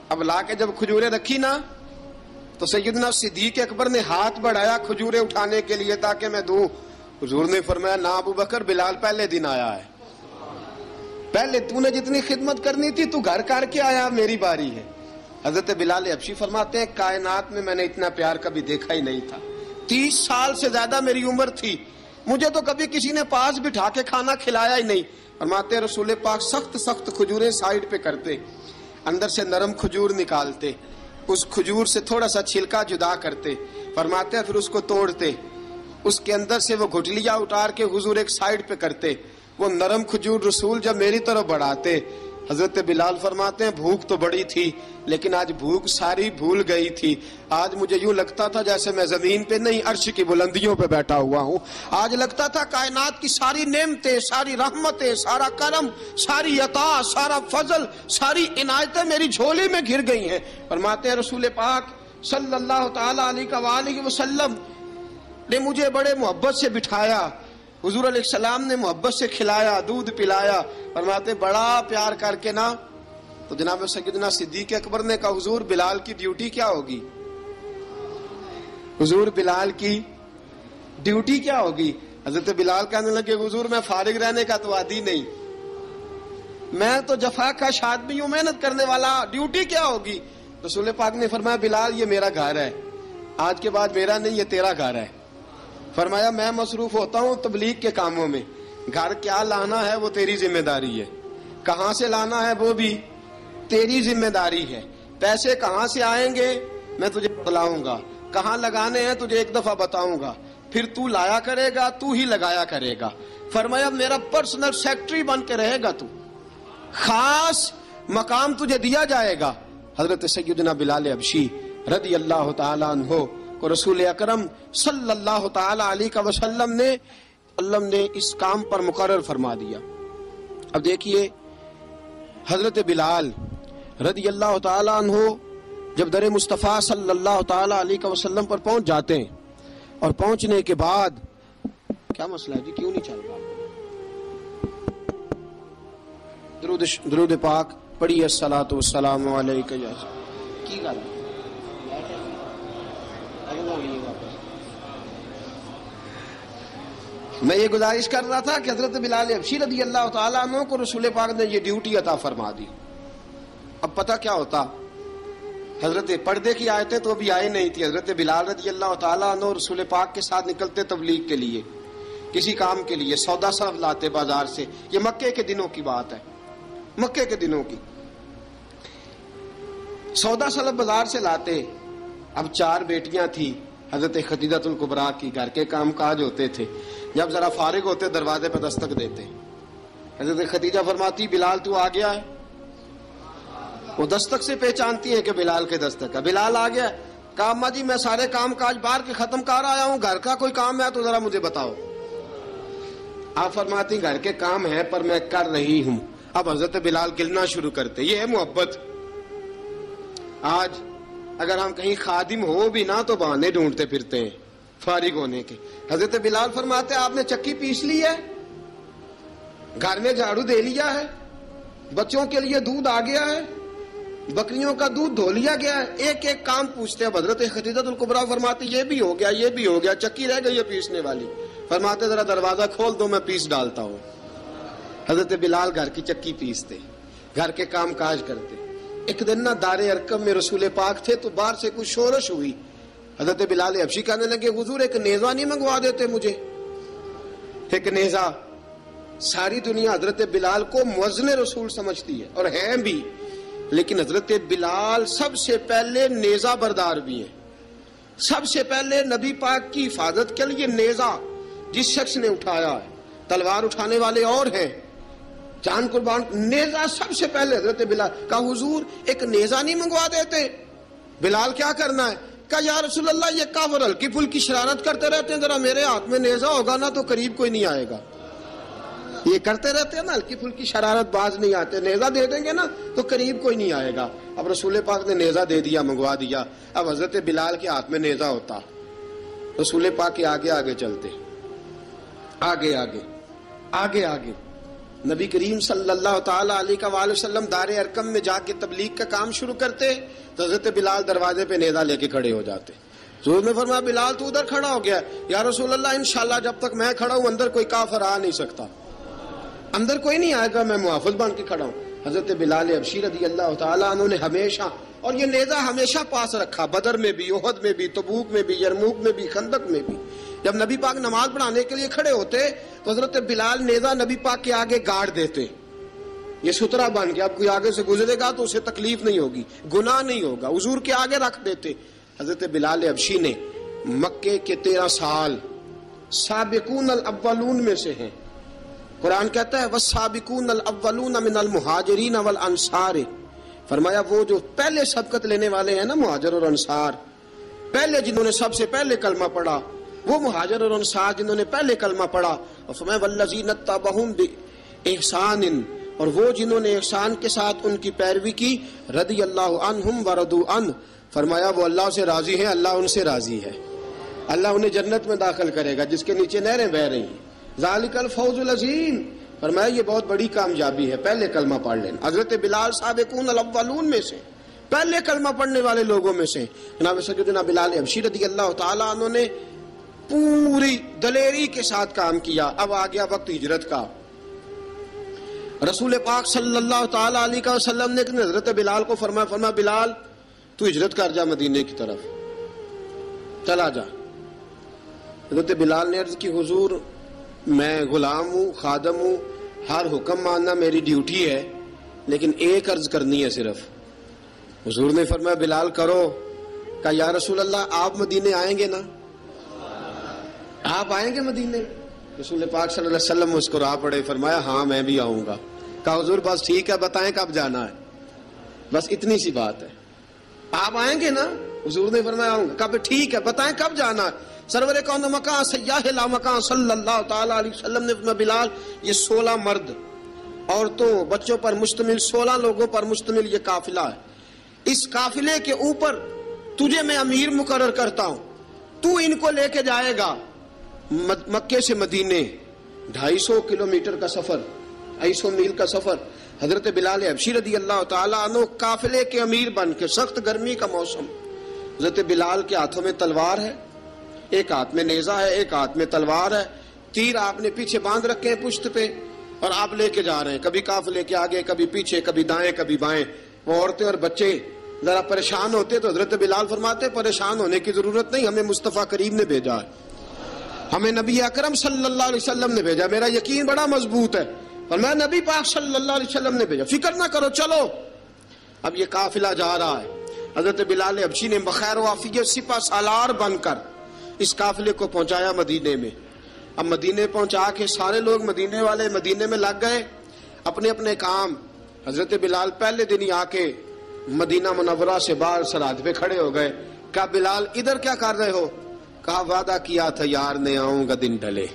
اب لا کے جب کھجوریں رکھی نا تو سیدنا صدیق اکبر نے ہاتھ بڑھایا کھجوریں اٹھانے کے لیے تاکہ میں دوں۔ حضور نے فرمایا نہ ابو بکر، بلال پہلے دن آیا ہے، پہلے تو نے جتنی خدمت کرنی تھی تو گھر کر کے آیا، میری باری ہے۔ حضرت بلال حبشی فرماتے ہیں کائنات میں نے اتنا پیار کبھی دیکھا ہی نہیں تھا۔ 30 سال سے زیادہ میری عمر تھی، مجھے تو کبھی کسی نے پاس بٹھا کے کھانا کھلایا ہی نہیں۔ فرماتے ہیں رسول پاک سخت سخت کھجوریں سائیڈ پہ کرتے، اندر سے نرم کھجور نکالتے، اس کھجور سے تھوڑا سا چھلکا جدا کرتے، فرماتے ہیں پھر اس کو توڑتے، اس کے اندر سے وہ گھٹلیاں اتار کے حضور ایک سائیڈ پہ کرتے، وہ نرم کھجور رسول جب میری طرف بڑھاتے، حضرت بلال فرماتے ہیں بھوک تو بڑی تھی لیکن آج بھوک ساری بھول گئی تھی۔ آج مجھے یوں لگتا تھا جیسے میں زمین پہ نہیں عرش کی بلندیوں پہ بیٹھا ہوا ہوں۔ آج لگتا تھا کائنات کی ساری نعمتیں، ساری رحمتیں، سارا کرم، ساری عطا، سارا فضل، ساری عنایتیں میری جھولی میں گر گئی ہیں۔ فرماتے ہیں رسول پاک صلی اللہ تعالی علیہ وآلہ وسلم نے مجھے بڑے محبت سے بٹھایا، حضور علیہ السلام نے محبت سے کھلایا، دودھ پلایا۔ فرماتے بڑا پیار کر کے نا تو جناب سیدنا صدیق اکبر نے کہا حضور بلال کی ڈیوٹی کیا ہوگی؟ حضور بلال کی ڈیوٹی کیا ہوگی؟ حضرت بلال کہنے لگے حضور میں فارغ رہنے کا تو عادی نہیں، میں تو جفا کا آدمی ہوں، محنت کرنے والا، ڈیوٹی کیا ہوگی؟ رسول پاک نے فرمایا بلال یہ میرا گھر ہے، آج کے بعد میرا نہیں، یہ تیرا گھر ہے۔ فرمایا میں مصروف ہوتا ہوں تبلیغ کے کاموں میں، گھر کیا لانا ہے وہ تیری ذمہ داری ہے، کہاں سے لانا ہے وہ بھی تیری ذمہ داری ہے، پیسے کہاں سے آئیں گے میں تجھے بتلاؤں گا، کہاں لگانے ہیں تجھے ایک دفعہ بتاؤں گا، پھر تو لایا کرے گا، تو ہی لگایا کرے گا۔ فرمایا میرا پرسنل سیکٹری بن کے رہے گا، تو خاص مقام تجھے دیا جائے گا۔ حضرت سیدنا بلال حبشی رضی اللہ تعالی عنہ کو رسول اکرم صلی اللہ تعالی علیہ وسلم نے اس کام پر مقرر فرما دیا۔ اب دیکھیے حضرت بلال رضی اللہ تعالی عنہ جب در مصطفیٰ صلی اللہ تعالی علیہ وسلم پر پہنچ جاتے ہیں، اور پہنچنے کے بعد کیا مسئلہ ہے جی، کیوں نہیں چل رہا؟ درود پاک پڑھیے الصلاۃ والسلام علیک یا کی گل میں یہ گزارش کر رہا تھا کہ حضرت بلال حبشی رضی اللہ تعالیٰ عنہ کو رسول پاک نے یہ ڈیوٹی عطا فرما دی۔ اب پتہ کیا ہوتا، حضرت پردے کی آیتیں تو ابھی آئے نہیں تھی، حضرت بلال رضی اللہ تعالیٰ عنہ رسول پاک کے ساتھ نکلتے تبلیغ کے لیے، کسی کام کے لیے، سودا صرف لاتے بازار سے، یہ مکے کے دنوں کی بات ہے، مکے کے دنوں کی سودا صرف بازار سے لاتے۔ اب 4 بیٹیاں تھیں حضرت خدیجہ الکبریٰ کی، گھر کے کام کاج ہوتے تھے، جب ذرا فارغ ہوتے دروازے پہ دستک دیتے، حضرت خدیجہ فرماتی بلال تو آ گیا ہے، وہ دستک سے پہچانتی ہیں کہ بلال کے دستک ہے، بلال آ گیا۔ کہا اماں جی میں سارے کام کاج باہر کے ختم کر آیا ہوں، گھر کا کوئی کام ہے تو ذرا مجھے بتاؤ۔ آپ فرماتی گھر کے کام ہے پر میں کر رہی ہوں۔ اب حضرت بلال گلنا شروع کرتے، یہ ہے محبت۔ آج اگر ہم کہیں خادم ہو بھی نہ تو بہانے ڈھونڈتے پھرتے ہیں فارغ ہونے کے۔ حضرت بلال فرماتے آپ نے چکی پیس لی ہے، گھر میں جھاڑو دے لیا ہے، بچوں کے لیے دودھ آ گیا ہے، بکریوں کا دودھ دھو لیا گیا ہے، ایک ایک کام پوچھتے ہیں۔ حضرت خدیجہ الکبریٰ فرماتی یہ بھی ہو گیا، یہ بھی ہو گیا، چکی رہ گئی ہے پیسنے والی۔ فرماتے ذرا دروازہ کھول دو میں پیس ڈالتا ہوں۔ حضرت بلال گھر کی چکی پیستے، گھر کے کام کاج کرتے۔ ایک دن نہ دار ارقم میں رسول پاک تھے تو باہر سے کچھ شورش ہوئی، حضرت بلال حبشی کہنے لگے حضور ایک نیزہ نہیں منگوا دیتے مجھے؟ ایک نیزہ۔ ساری دنیا حضرت بلال کو مؤذن رسول سمجھتی ہے اور ہیں بھی، لیکن حضرت بلال سب سے پہلے نیزہ بردار بھی ہیں۔ سب سے پہلے نبی پاک کی حفاظت کے لیے نیزہ جس شخص نے اٹھایا ہے، تلوار اٹھانے والے اور ہیں، جان قربان، نیزہ سب سے پہلے حضرت بلال۔ کہا حضور ایک نیزہ نہیں منگوا دیتے؟ بلال کیا کرنا ہے؟ کہا یا رسول اللہ یہ کافر ہلکی پھلکی شرارت کرتے رہتے ہیں، ذرا میرے ہاتھ میں نیزہ ہوگا نا تو قریب کوئی نہیں آئے گا. یہ کرتے رہتے ہیں نا ہلکی پھلکی شرارت، باز نہیں آتے، نیزہ دے دیں گے نا تو قریب کوئی نہیں آئے گا. اب رسول پاک نے نیزہ دے دیا، منگوا دیا. اب حضرت بلال کے ہاتھ میں نیزہ ہوتا، رسول پاک کے آگے آگے چلتے، آگے آگے آگے آگے. نبی کریم صلی اللہ تعالی علیہ وآلہ وسلم دار ارقم میں جا کے تبلیغ کا کام شروع کرتے تو حضرت بلال دروازے پہ نیزہ لے کے کھڑے ہو جاتے. حضور نے فرمایا بلال تو ادھر کھڑا ہو گیا. یا رسول اللہ انشاءاللہ جب تک میں کھڑا ہوں اندر کوئی کافر آ نہیں سکتا، اندر کوئی نہیں آئے گا، میں محافظ بن کے کھڑا ہوں. حضرت بلال حبشی رضی اللہ تعالیٰ عنہ نے ہمیشہ، اور یہ نیزہ ہمیشہ پاس رکھا، بدر میں بھی، احد میں بھی، تبوک میں بھی، یرموک میں بھی، خندق میں بھی. جب نبی پاک نماز پڑھانے کے لیے کھڑے ہوتے تو حضرت بلال نیزہ نبی پاک کے آگے گاڑ دیتے. یہ سترا بن گیا، اب کوئی آگے سے گزرے گا تو اسے تکلیف نہیں ہوگی، گناہ نہیں ہوگا، حضور کے آگے رکھ دیتے. حضرت بلال حبشی نے مکے کے 13 سال سابقون الاولون میں سے ہیں. قرآن کہتا ہے والسابقون الاولون من المہاجرین والانصار، فرمایا وہ جو پہلے سبقت لینے والے ہیں نا مہاجر اور انصار، پہلے جنہوں نے سب سے پہلے کلمہ پڑھا وہ مہاجر اور انصار جنہوں نے پہلے کلمہ پڑھا. اور فرمایا والذین اتبعوہم باحسان، اور وہ جنہوں نے احسان کے ساتھ ان کی پیروی کی، رضی اللہ عنہم ورضوا عنہ، فرمایا وہ اللہ سے راضی ہیں، اللہ ان سے راضی ہے، اللہ انہیں جنت میں داخل کرے گا جس کے نیچے نہریں بہہ رہی ہیں. ذالک الفوز العظیم، فرمایا یہ بہت بڑی کامیابی ہے پہلے کلمہ پڑھ لینا. حضرت بلال سابقون الاولون میں سے، پہلے کلمہ پڑھنے والے لوگوں میں سے. جناب سیدنا بلال حبشی رضی اللہ تعالیٰ عنہ نے پوری دلیری کے ساتھ کام کیا. اب آ گیا وقت ہجرت کا. رسول پاک صلی اللہ تعالیٰ علیہ وسلم نے حضرت بلال کو فرمایا بلال تو ہجرت کر جا مدینے کی طرف، چلا جا. حضرت بلال نے عرض کی حضور میں غلام ہوں، خادم ہوں، ہر حکم ماننا میری ڈیوٹی ہے، لیکن ایک عرض کرنی ہے صرف. حضور نے فرمایا بلال کرو. کہا یا رسول اللہ آپ مدینے آئیں گے نا، آپ آئیں گے مدینے؟ رسول پاک صلی اللہ علیہ وسلم مسکرا پڑے، فرمایا ہاں میں بھی آؤں گا. کہا حضور بس ٹھیک ہے بتائیں کب جانا ہے، بس اتنی سی بات ہے. آپ آئیں گے نا؟ حضور نے فرمایا آؤں گا. کہا ٹھیک ہے بتائیں کب جانا ہے. سرور کون مکان سیاح لا مکان صلی اللہ تعالی علیہ وسلم نے فرمایا بلال یہ 16 مرد عورتوں بچوں پر مشتمل 16 لوگوں پر مشتمل یہ قافلہ ہے. اس قافلے کے اوپر تجھے میں امیر مقرر کرتا ہوں، تو ان کو لے کے جائے گا مکے سے مدینے 250 کلومیٹر کا سفر، 250 میل کا سفر. حضرت بلال حبشی رضی اللہ تعالیٰ عنہ قافلے کے امیر بن کے، سخت گرمی کا موسم، حضرت بلال کے ہاتھوں میں تلوار ہے، ایک ہاتھ میں نیزہ ہے، ایک ہاتھ میں تلوار ہے، تیر آپ نے پیچھے باندھ رکھے ہیں پشت پہ، اور آپ لے کے جا رہے ہیں، کبھی قافلے کے آگے، کبھی پیچھے، کبھی دائیں کبھی بائیں. وہ عورتیں اور بچے ذرا پریشان ہوتے تو حضرت بلال فرماتے پریشان ہونے کی ضرورت نہیں، ہمیں مصطفیٰ کریم نے بھیجا ہے، ہمیں نبی اکرم صلی اللہ علیہ وسلم نے بھیجا، میرا یقین بڑا مضبوط ہے، اور میں نبی پاک صلی اللہ علیہ وسلم نے بھیجا، فکر نہ کرو چلو. اب یہ قافلہ جا رہا ہے. حضرت بلال حبشی نے بخیر و عافیت سپہ سالار بن کر اس قافلے کو پہنچایا مدینے میں. اب مدینے پہنچا کے سارے لوگ مدینے والے مدینے میں لگ گئے اپنے اپنے کام. حضرت بلال پہلے دن ہی آ کے مدینہ منورہ سے باہر سرحد پہ کھڑے ہو گئے. کہا بلال ادھر کیا کر رہے ہو؟ کہا وعدہ کیا تھا یار نے آؤں گا دن ڈھلے،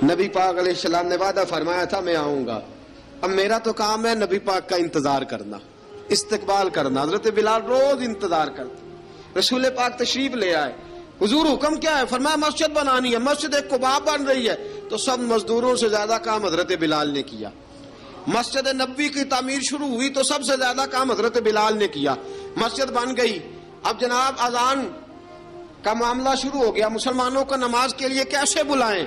نبی پاک علیہ السلام نے وعدہ فرمایا تھا میں آؤں گا. اب میرا تو کام ہے نبی پاک کا انتظار کرنا، استقبال کرنا. حضرت بلال روز انتظار کرتے. رسول پاک تشریف لے آئے. حضور حکم کیا ہے؟ فرمایا مسجد بنانی ہے، مسجد قباء بن رہی ہے. تو سب مزدوروں سے زیادہ کام حضرت بلال نے کیا. مسجد نبوی کی تعمیر شروع ہوئی تو سب سے زیادہ کام حضرت بلال نے کیا. مسجد بن گئی. اب جناب اذان کا معاملہ شروع ہو گیا، مسلمانوں کو نماز کے لیے کیسے بلائیں؟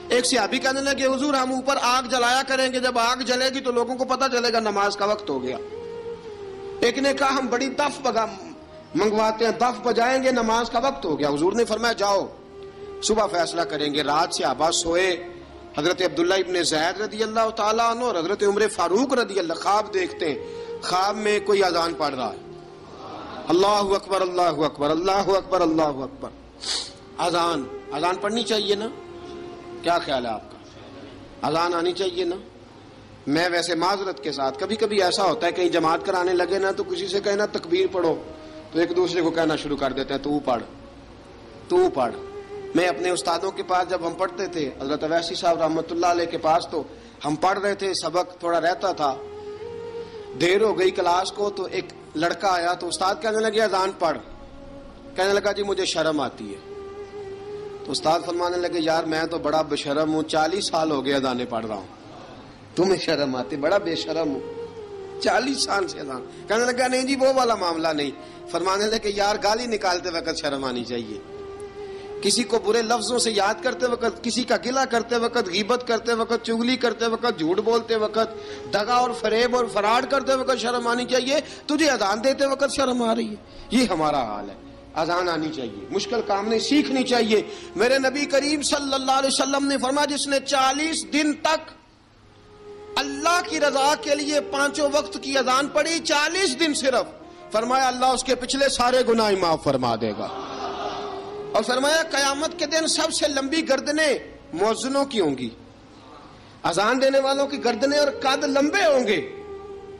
ایک صحابی کہنے لگے حضور ہم اوپر آگ جلایا کریں گے، جب آگ جلے گی تو لوگوں کو پتہ چلے گا نماز کا وقت ہو گیا. ایک نے کہا ہم بڑی دف منگواتے ہیں، دف بجائیں گے، نماز کا وقت ہو گیا. حضور نے فرمایا جاؤ صبح فیصلہ کریں گے. رات صحابہ سوئے. حضرت عبداللہ ابن زید رضی اللہ تعالیٰ عنہ اور حضرت عمر فاروق رضی اللہ خواب دیکھتے ہیں، خواب میں کوئی اذان پڑھ رہا ہے، اللہ اکبر اللہ اکبر اللہ اکبر اللہ اکبر. اذان پڑھنی چاہیے نا؟ کیا خیال ہے آپ کا؟ اذان آنی چاہیے نا؟ میں ویسے معذرت کے ساتھ کبھی کبھی ایسا ہوتا ہے کہیں جماعت کرانے لگے نا تو کسی سے کہنا تکبیر پڑھو، تو ایک دوسرے کو کہنا شروع کر دیتے ہیں تو پڑھ تو پڑھ. میں اپنے استادوں کے پاس جب ہم پڑھتے تھے حضرت اویسی صاحب رحمۃ اللہ علیہ کے پاس، تو ہم پڑھ رہے تھے، سبق تھوڑا رہتا تھا، دیر ہو گئی کلاس کو، تو ایک لڑکا آیا تو استاد کہنے لگے اذان پڑھ. کہنے لگا جی مجھے شرم آتی ہے. تو استاد فرمانے لگے یار میں تو بڑا بے-شرم ہوں، 40 سال ہو گئے اذانیں پڑھ رہا ہوں، تمہیں شرم آتی؟ بڑا بے شرم ہوں، 40 سال سے اذان. کہنے لگا نہیں جی وہ والا معاملہ نہیں. فرمانے لگے یار گالی نکالتے وقت شرم آنی چاہیے، کسی کو برے لفظوں سے یاد کرتے وقت، کسی کا گلہ کرتے وقت، غیبت کرتے وقت، چغلی کرتے وقت، جھوٹ بولتے وقت، دغا اور فریب اور فراڈ کرتے وقت شرم آنی چاہیے. تجھے اذان دیتے وقت شرم آ رہی ہے. یہ ہمارا حال ہے. اذان آنی چاہیے، مشکل کام نہیں، سیکھنی چاہیے. میرے نبی کریم صلی اللہ علیہ وسلم نے فرمایا جس نے 40 دن تک اللہ کی رضا کے لیے 5 وقت کی اذان پڑھی، 40 دن صرف، فرمایا اللہ اس کے پچھلے سارے گناہ معاف فرما دے گا. اور فرمایا قیامت کے دن سب سے لمبی گردنیں مؤذنوں کی ہوں گی، اذان دینے والوں کی گردنیں اور قد لمبے ہوں گے.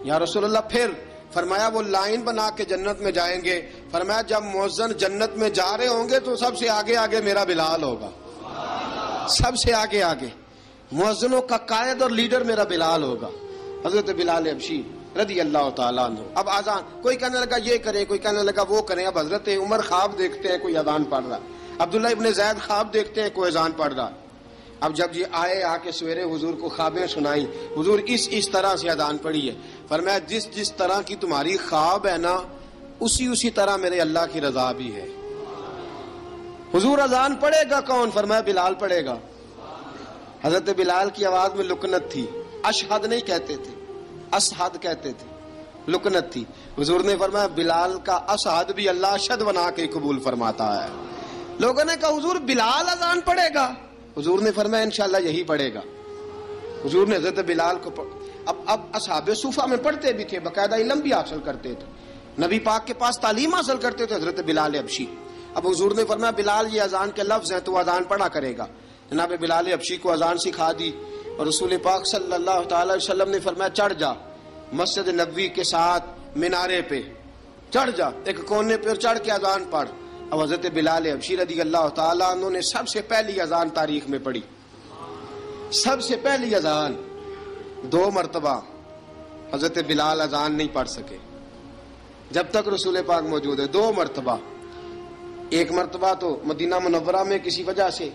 یا رسول اللہ پھر؟ فرمایا وہ لائن بنا کے جنت میں جائیں گے. فرمایا جب مؤذن جنت میں جا رہے ہوں گے تو سب سے آگے آگے میرا بلال ہوگا، سب سے آگے آگے مؤذنوں کا قائد اور لیڈر میرا بلال ہوگا، حضرت بلال حبشی رضی اللہ تعالیٰ عنہ. اب اذان کوئی کہنے لگا یہ کرے، کوئی کہنے لگا وہ کرے. اب حضرت عمر خواب دیکھتے ہیں کوئی اذان پڑھ رہا، عبداللہ ابن زید خواب دیکھتے ہیں کوئی اذان پڑھ رہا. اب جب یہ آئے آ کے سویرے حضور کو خوابیں سنائیں، حضور اس طرح سے اذان پڑھی ہے. فرمایا جس طرح کی تمہاری خواب ہے نا اسی طرح میرے اللہ کی رضا بھی ہے. حضور اذان پڑھے گا کون؟ فرمایا بلال پڑھے گا. حضرت بلال کی آواز میں لکنت تھی، اشہد نہیں کہتے تھے، اشہد کہتے تھے، لکنت تھی. حضور نے فرمایا بلال کا اشہد بھی اللہ اشہد بنا کے قبول فرماتا ہے. لوگوں نے کہا حضور بلال اذان پڑھے گا؟ حضور نے فرمایا انشاءاللہ یہی پڑھے گا. حضور نے حضرت بلال کو اب اصحاب صوفہ میں پڑھتے بھی تھے، باقاعدہ علم بھی حاصل کرتے تھے، نبی پاک کے پاس تعلیم حاصل کرتے تھے حضرت بلال حبشی. اب حضور نے فرمایا بلال یہ اذان کے لفظ ہیں تو اذان پڑھا کرے گا. جناب بلال حبشی کو اذان سکھا دی اور رسول پاک صلی اللہ تعالی وسلم نے فرمایا چڑھ جا مسجد نبوی کے ساتھ مینارے پہ، چڑھ جا ایک کونے پہ اور چڑھ کے اذان پڑھ. اب حضرت بلال حبشی رضی اللہ تعالیٰ عنہ نے سب سے پہلی اذان تاریخ میں پڑھی، سب سے پہلی اذان. 2 مرتبہ حضرت بلال اذان نہیں پڑھ سکے جب تک رسول پاک موجود ہے. 2 مرتبہ، ایک مرتبہ تو مدینہ منورہ میں کسی وجہ سے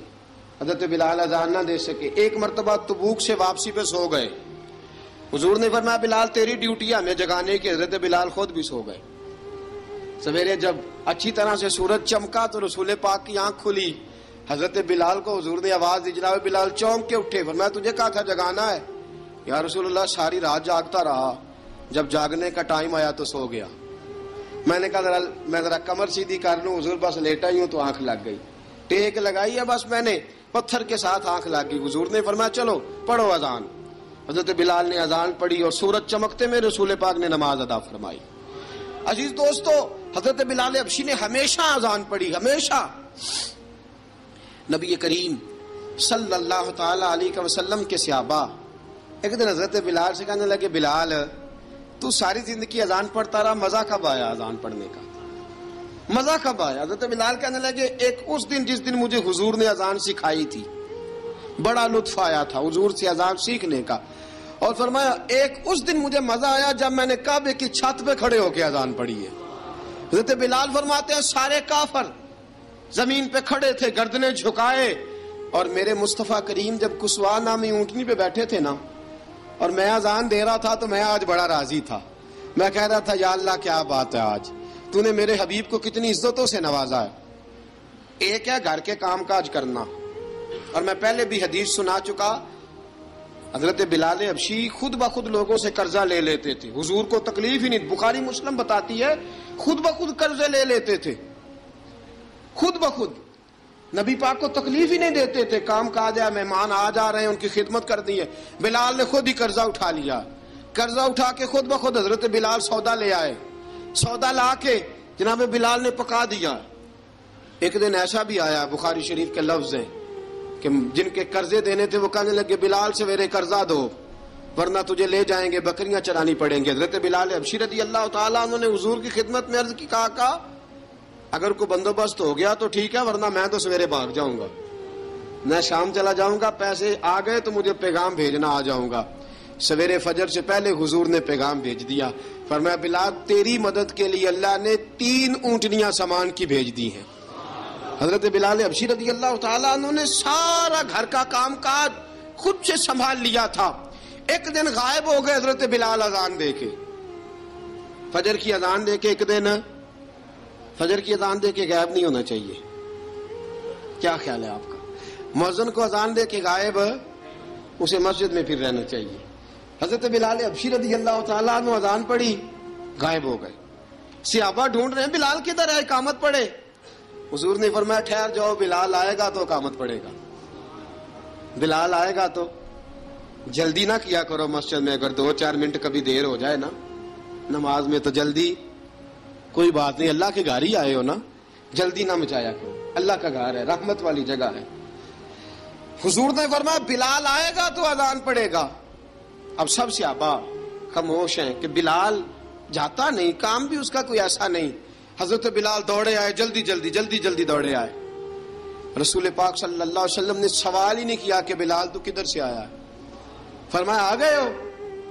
حضرت بلال اذان نہ دے سکے، ایک مرتبہ تبوک سے واپسی پہ سو گئے. حضور نے فرمایا بلال تیری ڈیوٹی ہے ہمیں جگانے کی. حضرت بلال خود بھی سو گئے. سویرے جب اچھی طرح سے سورج چمکا تو رسول پاک کی آنکھ کھلی. حضرت بلال کو حضور نے آواز دی، جناب بلال چونک کے اٹھے. فرمایا تجھے کہا تھا جگانا ہے. یا رسول اللہ ساری رات جاگتا رہا، جب جاگنے کا ٹائم آیا تو سو گیا. میں نے کہا میں ذرا کمر سیدھی کر لوں. حضور بس لیٹا ہی ہوں تو آنکھ لگ گئی، ٹیک لگائی ہے بس میں نے، پتھر کے ساتھ آنکھ لگ گئی. حضور نے فرمایا چلو پڑھو اذان. حضرت بلال نے اذان پڑھی اور سورج چمکتے میں رسول پاک نے نماز ادا فرمائی. عزیز دوستو حضرت بلال حبشی نے ہمیشہ اذان پڑھی، ہمیشہ. نبی کریم صلی اللہ تعالی علیہ وسلم کے صحابہ ایک دن حضرت بلال سے کہنے لگے بلال تو ساری زندگی اذان پڑھتا رہا، مزہ کب آیا اذان پڑھنے کا؟ مزہ کب آیا؟ حضرت بلال کہنے لگے ایک اس دن جس دن مجھے حضور نے اذان سکھائی تھی، بڑا لطف آیا تھا حضور سے اذان سیکھنے کا. اور فرمایا ایک اس دن مجھے مزہ آیا جب میں نے کعبے کی چھت پہ کھڑے ہو کے اذان پڑھی ہے. حضرت بلال فرماتے ہیں سارے کافر زمین پہ کھڑے تھے گردنیں جھکائے، اور میرے مصطفیٰ کریم جب کسوا نامی اونٹنی پہ بیٹھے تھے نا اور میں اذان دے رہا تھا تو میں آج بڑا راضی تھا. میں کہہ رہا تھا یا اللہ کیا بات ہے، آج تو نے میرے حبیب کو کتنی عزتوں سے نوازا ہے. ایک ہے گھر کے کام کاج کرنا، اور میں پہلے بھی حدیث سنا چکا، حضرت بلال حبشی خود بخود لوگوں سے قرضہ لے لیتے تھے، حضور کو تکلیف ہی نہیں. بخاری مسلم بتاتی ہے خود بخود قرضے لے لیتے تھے، خود بخود نبی پاک کو تکلیف ہی نہیں دیتے تھے. کام کاج ہے، مہمان آ جا رہے ہیں ان کی خدمت کر دی ہے. بلال نے خود ہی قرضہ اٹھا لیا، قرضہ اٹھا کے خود بخود حضرت بلال سودا لے آئے، سودا لا کے جناب بلال نے پکا دیا. ایک دن ایسا بھی آیا بخاری شریف کے لفظ ہیں کہ جن کے قرضے دینے تھے وہ کہنے لگے بلال سویرے قرضہ دو. ورنہ تجھے لے جائیں گے، بکریاں چرانی پڑیں گے۔ حضرت بلال حبشی رضی اللہ تعالیٰ عنہ نے حضور کی خدمت میں عرض کی، کہا اگر کوئی بندوبست ہو گیا تو ٹھیک ہے، ورنہ میں تو سویرے بھاگ جاؤں گا، میں شام چلا جاؤں گا، پیسے آ گئے تو مجھے پیغام بھیجنا، آ جاؤں گا۔ سویرے فجر سے پہلے حضور نے پیغام بھیج دیا، فرمایا بلال تیری مدد کے لیے اللہ نے 3 اونٹنیاں سامان کی بھیج دی ہیں۔ حضرت بلال حبشی رضی اللہ تعالیٰ عنہ نے سارا گھر کا کام کاج خود سے سنبھال لیا تھا۔ ایک دن غائب ہو گئے حضرت بلال اذان دے کے، فجر کی اذان دے کے، ایک دن فجر کی اذان دے کے غائب نہیں ہونا چاہیے، کیا خیال ہے آپ کا؟ مؤذن کو اذان دے کے غائب، اسے مسجد میں پھر رہنا چاہیے۔ حضرت بلال حبشی رضی اللہ تعالیٰ عنہ اذان پڑھی، غائب ہو گئے۔ صحابہ ڈھونڈ رہے ہیں بلال کدھر ہے، اقامت پڑھے۔ حضور نے فرمایا ٹھہر جاؤ، بلال آئے گا تو اقامت پڑھے گا، بلال آئے گا تو جلدی نہ کیا کرو مسجد میں، اگر 2-4 منٹ کبھی دیر ہو جائے نا نماز میں تو جلدی کوئی بات نہیں، اللہ کے گھر ہی آئے ہو نا، جلدی نہ مچایا کرو، اللہ کا گھر ہے، رحمت والی جگہ ہے۔ حضور نے فرمایا بلال آئے گا تو اذان پڑے گا۔ اب سب صحابہ خاموش ہیں کہ بلال جاتا نہیں، کام بھی اس کا کوئی ایسا نہیں۔ حضرت بلال دوڑے آئے، جلدی دوڑے آئے۔ رسول پاک صلی اللہ علیہ وسلم نے سوال ہی نہیں کیا کہ بلال تو کدھر سے آیا ہے، فرمایا آ گئے ہو؟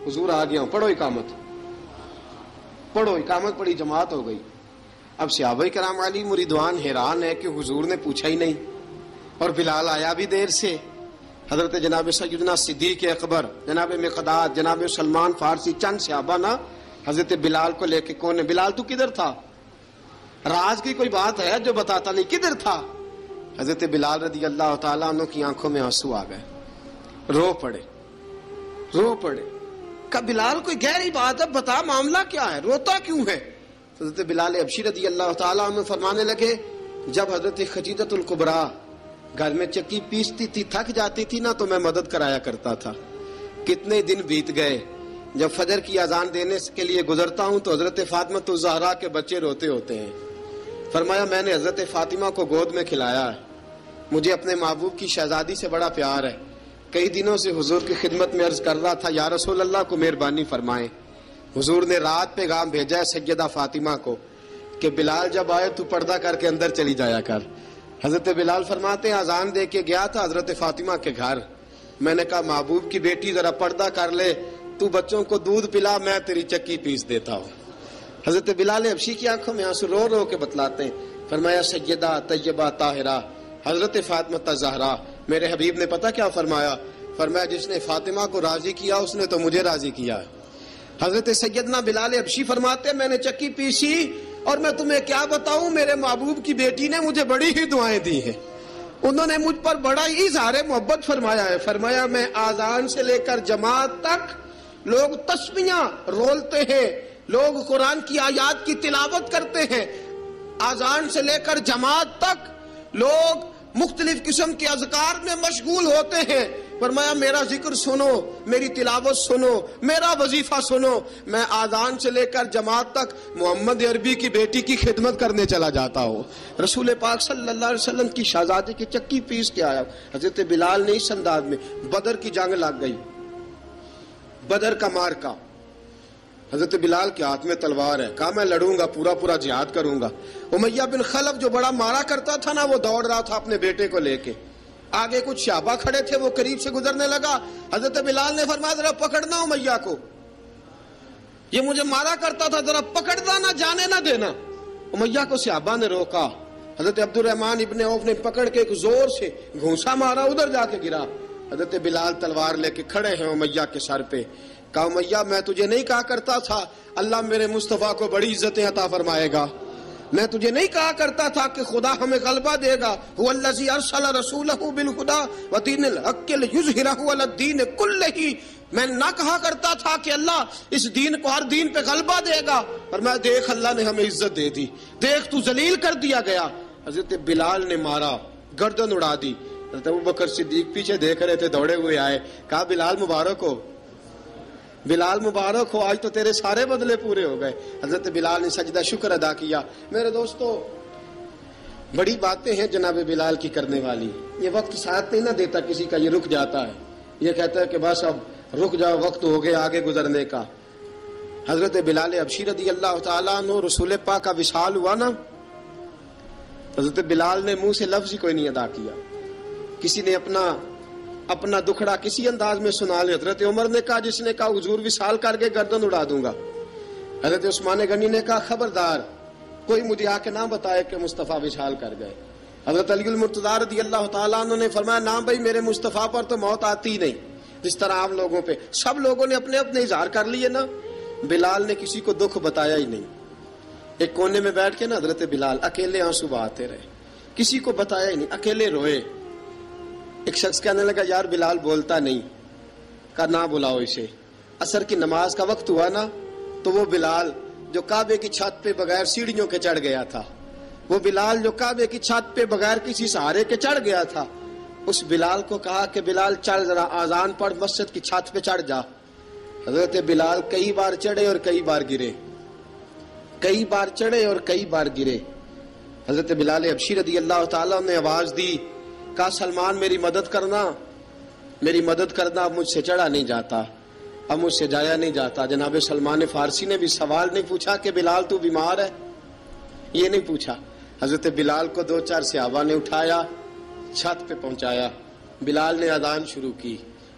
حضور آ گیا ہوں، پڑھو اقامت پڑھی، جماعت ہو گئی۔ اب صحابہ کرام علی مریدوان حیران ہے کہ حضور نے پوچھا ہی نہیں اور بلال آیا بھی دیر سے۔ حضرت جناب سیدنا صدیق اکبر، جناب مقداد، جناب سلمان فارسی، چند صحابہ نا حضرت بلال کو لے کے، کون ہے بلال تو کدھر تھا؟ راز کی کوئی بات ہے جو بتاتا نہیں، کدھر تھا؟ حضرت بلال رضی اللہ تعالیٰ عنہ کی آنکھوں میں آنسو آ گئے، رو پڑے۔ کہ بلال کوئی گہری بات ہے، بتا معاملہ کیا ہے، روتا کیوں ہے؟ حضرت بلال حبشی رضی اللہ تعالیٰ عنہ فرمانے لگے، جب حضرت خدیجہ الکبریٰ گھر میں چکی پیستی تھی، تھک جاتی تھی نا تو میں مدد کرایا کرتا تھا۔ کتنے دن بیت گئے، جب فجر کی اذان دینے کے لیے گزرتا ہوں تو حضرت فاطمہ الزہرا کے بچے روتے ہوتے ہیں۔ فرمایا میں نے حضرت فاطمہ کو گود میں کھلایا ہے، مجھے اپنے محبوب کی شہزادی سے بڑا پیار ہے۔ کئی دنوں سے حضور کی خدمت میں عرض کر رہا تھا یا رسول اللہ کو مہربانی فرمائیں۔ حضور نے رات پیغام بھیجا ہے سیدہ فاطمہ کو کہ بلال جب آئے تو پردہ کر کے اندر چلی جایا کر۔ حضرت بلال فرماتے ہیں اذان دے کے گیا تھا حضرت فاطمہ کے گھر، میں نے کہا محبوب کی بیٹی ذرا پردہ کر لے، تو بچوں کو دودھ پلا، میں تیری چکی پیس دیتا ہوں۔ حضرت بلال حبشی کی آنکھوں میں آنسو رو رو کے بتلاتے ہیں، فرمایا سیدہ طیبہ طاہرہ حضرت فاطمہ الزہرا، میرے حبیب نے پتہ کیا فرمایا؟ فرمایا جس نے فاطمہ کو راضی کیا اس نے تو مجھے راضی کیا ہے۔ حضرت سیدنا بلال حبشی فرماتے ہیں میں نے چکی پیسی اور میں تمہیں کیا بتاؤں، میرے محبوب کی بیٹی نے مجھے بڑی ہی دعائیں دی ہیں، انہوں نے مجھ پر بڑا ہی اظہار محبت فرمایا ہے۔ فرمایا میں آذان سے لے کر جماعت تک لوگ تسبیحاں رولتے ہیں، لوگ قرآن کی آیات کی تلاوت کرتے ہیں، آذان سے لے کر جماعت تک لوگ مختلف قسم کے اذکار میں مشغول ہوتے ہیں۔ فرمایا میرا ذکر سنو، میری تلاوت سنو، میرا وظیفہ سنو، میں آذان سے لے کر جماعت تک محمد عربی کی بیٹی کی خدمت کرنے چلا جاتا ہوں۔ رسول پاک صلی اللہ علیہ وسلم کی شہزادی کی چکی پیس کے آیا۔ حضرت بلال نے اس انداز میں، بدر کی جنگ لگ گئی، بدر کا مارکا، حضرت بلال کے ہاتھ میں تلوار ہے، کہا میں لڑوں گا، پورا جہاد کروں گا۔ امیہ بن خلف جو بڑا مارا کرتا تھا نا، وہ دوڑ رہا تھا اپنے بیٹے کو لے کے، آگے کچھ صحابہ کھڑے تھے، وہ قریب سے گزرنے لگا، حضرت بلال نے فرمایا ذرا پکڑنا امیہ کو، یہ مجھے مارا کرتا تھا، ذرا پکڑنا، نہ جانے نہ دینا۔ امیہ کو صحابہ نے روکا، حضرت عبد الرحمن ابن عوف نے پکڑ کے ایک زور سے گھونسا مارا، ادھر جا کے گرا۔ حضرت بلال تلوار لے کے کھڑے ہیں امیہ کے سر پہ، کہا امیہ میں تجھے نہیں کہا کرتا تھا اللہ میرے مصطفیٰ کو بڑی عزتیں عطا فرمائے گا، میں تجھے نہیں کہا کرتا تھا کہ خدا ہمیں غلبہ دے گا، هو الذی ارسل رسولہ بالہدی ودین الحق لیظہرہ علی الدین کلہ، میں نہ کہا کرتا تھا کہ اللہ اس دین کو ہر دین پہ غلبہ دے گا، اور میں دیکھ اللہ نے ہمیں عزت دے دی، دیکھ تو ذلیل کر دیا گیا۔ حضرت بلال نے مارا، گردن اڑا دی۔ حضرت ابوبکر صدیق پیچھے دیکھ رہے تھے، دوڑے ہوئے آئے، کہا بلال مبارک ہو، بلال مبارک ہو، آج تو تیرے سارے بدلے پورے ہو گئے۔ حضرت بلال نے سجدہ شکر ادا کیا۔ میرے دوستو بڑی باتیں ہیں جناب بلال کی کرنے والی، یہ وقت ساتھ نہیں نہ دیتا کسی کا، یہ رک جاتا ہے، یہ کہتا ہے کہ بس اب رک جاؤ وقت ہو گیا آگے گزرنے کا. حضرت بلال حبشی رضی اللہ تعالیٰ عنہ رسول پاک کا وصال ہوا نا، حضرت بلال نے منہ سے لفظ ہی کوئی نہیں ادا کیا. کسی نے اپنا دکھڑا کسی انداز میں سنا لیا. حضرت عمر نے کہا، جس نے کہا حضور وصال کر کے گردن اڑا دوں گا. حضرت عثمان غنی نے کہا خبردار کوئی مجھے آ کے نہ بتائے کہ مصطفیٰ وصال کر گئے. حضرت علی المرتضیٰ رضی اللہ تعالیٰ عنہ نے فرمایا نہ بھائی میرے مصطفیٰ پر تو موت آتی ہی نہیں، جس طرح عام لوگوں پہ. سب لوگوں نے اپنے اپنے اظہار کر لیے نا، بلال نے کسی کو دکھ بتایا ہی نہیں. ایک کونے میں بیٹھ کے نا حضرت بلال اکیلے آنسو بہاتے رہے، کسی کو بتایا ہی نہیں، اکیلے روئے. ایک شخص کہنے لگا یار بلال بولتا نہیں. کہا نہ بلاؤ اسے. عصر کی نماز کا وقت ہوا نا تو وہ بلال جو کعبے کی چھت پہ بغیر سیڑھیوں کے چڑھ گیا تھا، وہ بلال جو کعبے کی چھت پہ بغیر کسی سہارے کے چڑھ گیا تھا، اس بلال کو کہا کہ بلال چڑھ ذرا آذان پڑھ مسجد کی چھت پہ چڑھ جا. حضرت بلال کئی بار چڑھے اور کئی بار گرے، کئی بار چڑھے اور کئی بار گرے. حضرت بلال حبشی رضی اللہ تعالیٰ نے آواز دی، کہا سلمان میری مدد کرنا، میری مدد کرنا. اب مجھ سے چڑھا نہیں جاتا، اب مجھ سے جایا نہیں جاتا. جناب سلمان فارسی نے بھی سوال نہیں پوچھا کہ بلال تو بیمار ہے، یہ نہیں پوچھا. حضرت بلال کو 2-4 صحابہ نے اٹھایا، چھت پہ پہنچایا. بلال نے اذان شروع کی.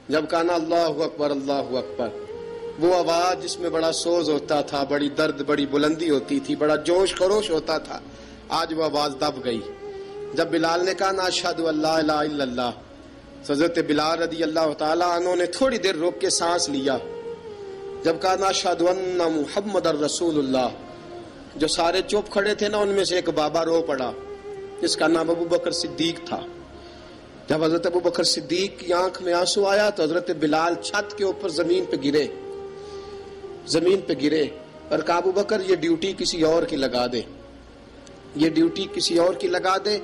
جب کہا نا اللہ اکبر اللہ اکبر، وہ آواز جس میں بڑا سوز ہوتا تھا، بڑی درد، بڑی بلندی ہوتی تھی، بڑا جوش خروش ہوتا تھا، آج وہ آواز دب گئی. جب بلال نے کہا نا اشہد ان لا الہ الا اللہ، حضرت بلال رضی اللہ تعالیٰ عنہ نے تھوڑی دیر روک کے سانس لیا. جب کہا نا اشہد ان محمد الرسول اللہ، جو سارے چپ کھڑے تھے نا ان میں سے ایک بابا رو پڑا جس کا نام ابو بکر صدیق تھا. جب حضرت ابو بکر صدیق کی آنکھ میں آنسو آیا تو حضرت بلال چھت کے اوپر زمین پہ گرے، زمین پہ گرے اور کہا ابو بکر یہ ڈیوٹی کسی اور کی لگا دے، یہ ڈیوٹی کسی اور کی لگا دے،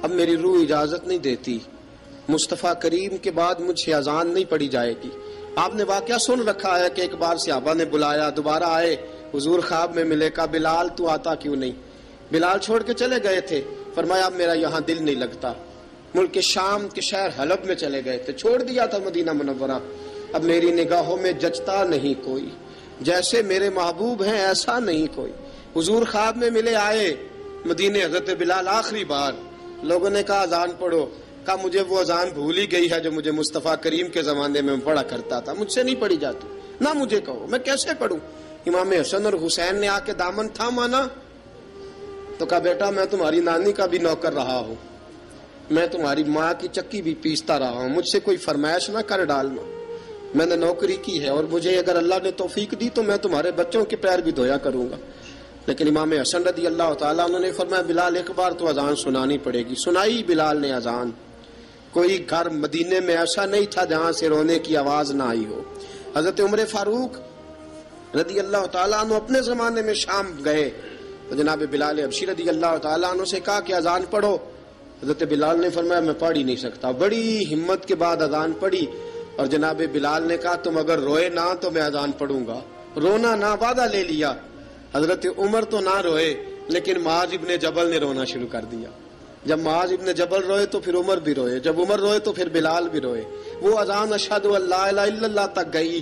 اب میری روح اجازت نہیں دیتی، مصطفیٰ کریم کے بعد مجھ سے اذان نہیں پڑھی جائے گی. آپ نے واقعہ سن رکھا ہے کہ ایک بار صحابہ نے بلایا، دوبارہ آئے، حضور خواب میں ملے. کہا بلال تو آتا کیوں نہیں؟ بلال چھوڑ کے چلے گئے تھے. فرمایا اب میرا یہاں دل نہیں لگتا. ملک شام کے شہر حلب میں چلے گئے تھے، چھوڑ دیا تھا مدینہ منورہ. اب میری نگاہوں میں جچتا نہیں کوئی، جیسے میرے محبوب ہیں ایسا نہیں کوئی. حضور خواب میں ملے، آئے مدینے. حضرت بلال آخری بار، لوگوں نے کہا اذان پڑھو. کہا مجھے وہ اذان بھول ہی گئی ہے جو مجھے مصطفیٰ کریم کے زمانے میں پڑھا کرتا تھا، مجھ سے نہیں پڑھی جاتی. نہ مجھے کہو، میں کیسے پڑھوں؟ امام حسن اور حسین نے آ کے دامن تھاما نا تو کہا بیٹا میں تمہاری نانی کا بھی نوکر رہا ہوں، میں تمہاری ماں کی چکی بھی پیستا رہا ہوں، مجھ سے کوئی فرمائش نہ کر ڈالنا. میں نے نوکری کی ہے اور مجھے اگر اللہ نے توفیق دی تو میں تمہارے بچوں کے پیر بھی دھویا کروں گا. لیکن امام حسن رضی اللہ تعالیٰ عنہ نے فرمایا بلال ایک بار تو اذان سنانی پڑے گی. سنائی بلال نے اذان. کوئی گھر مدینے میں ایسا نہیں تھا جہاں سے رونے کی آواز نہ آئی ہو. حضرت عمر فاروق رضی اللہ تعالیٰ عنہ اپنے زمانے میں شام گئے تو جناب بلال حبشی رضی اللہ تعالیٰ عنہ سے کہا کہ اذان پڑھو. حضرت بلال نے فرمایا میں پڑھ ہی نہیں سکتا. بڑی ہمت کے بعد اذان پڑھی اور جناب بلال نے کہا تم اگر روئے نہ تو میں اذان پڑھوں گا. رونا نہ، وعدہ لے لیا. حضرت عمر تو نہ روئے لیکن معاذ ابن جبل نے رونا شروع کر دیا. جب معاذ ابن جبل روئے تو پھر عمر بھی روئے، جب عمر روئے تو پھر بلال بھی روئے. وہ اذان اشہد ان لا الہ الا اللہ تک گئی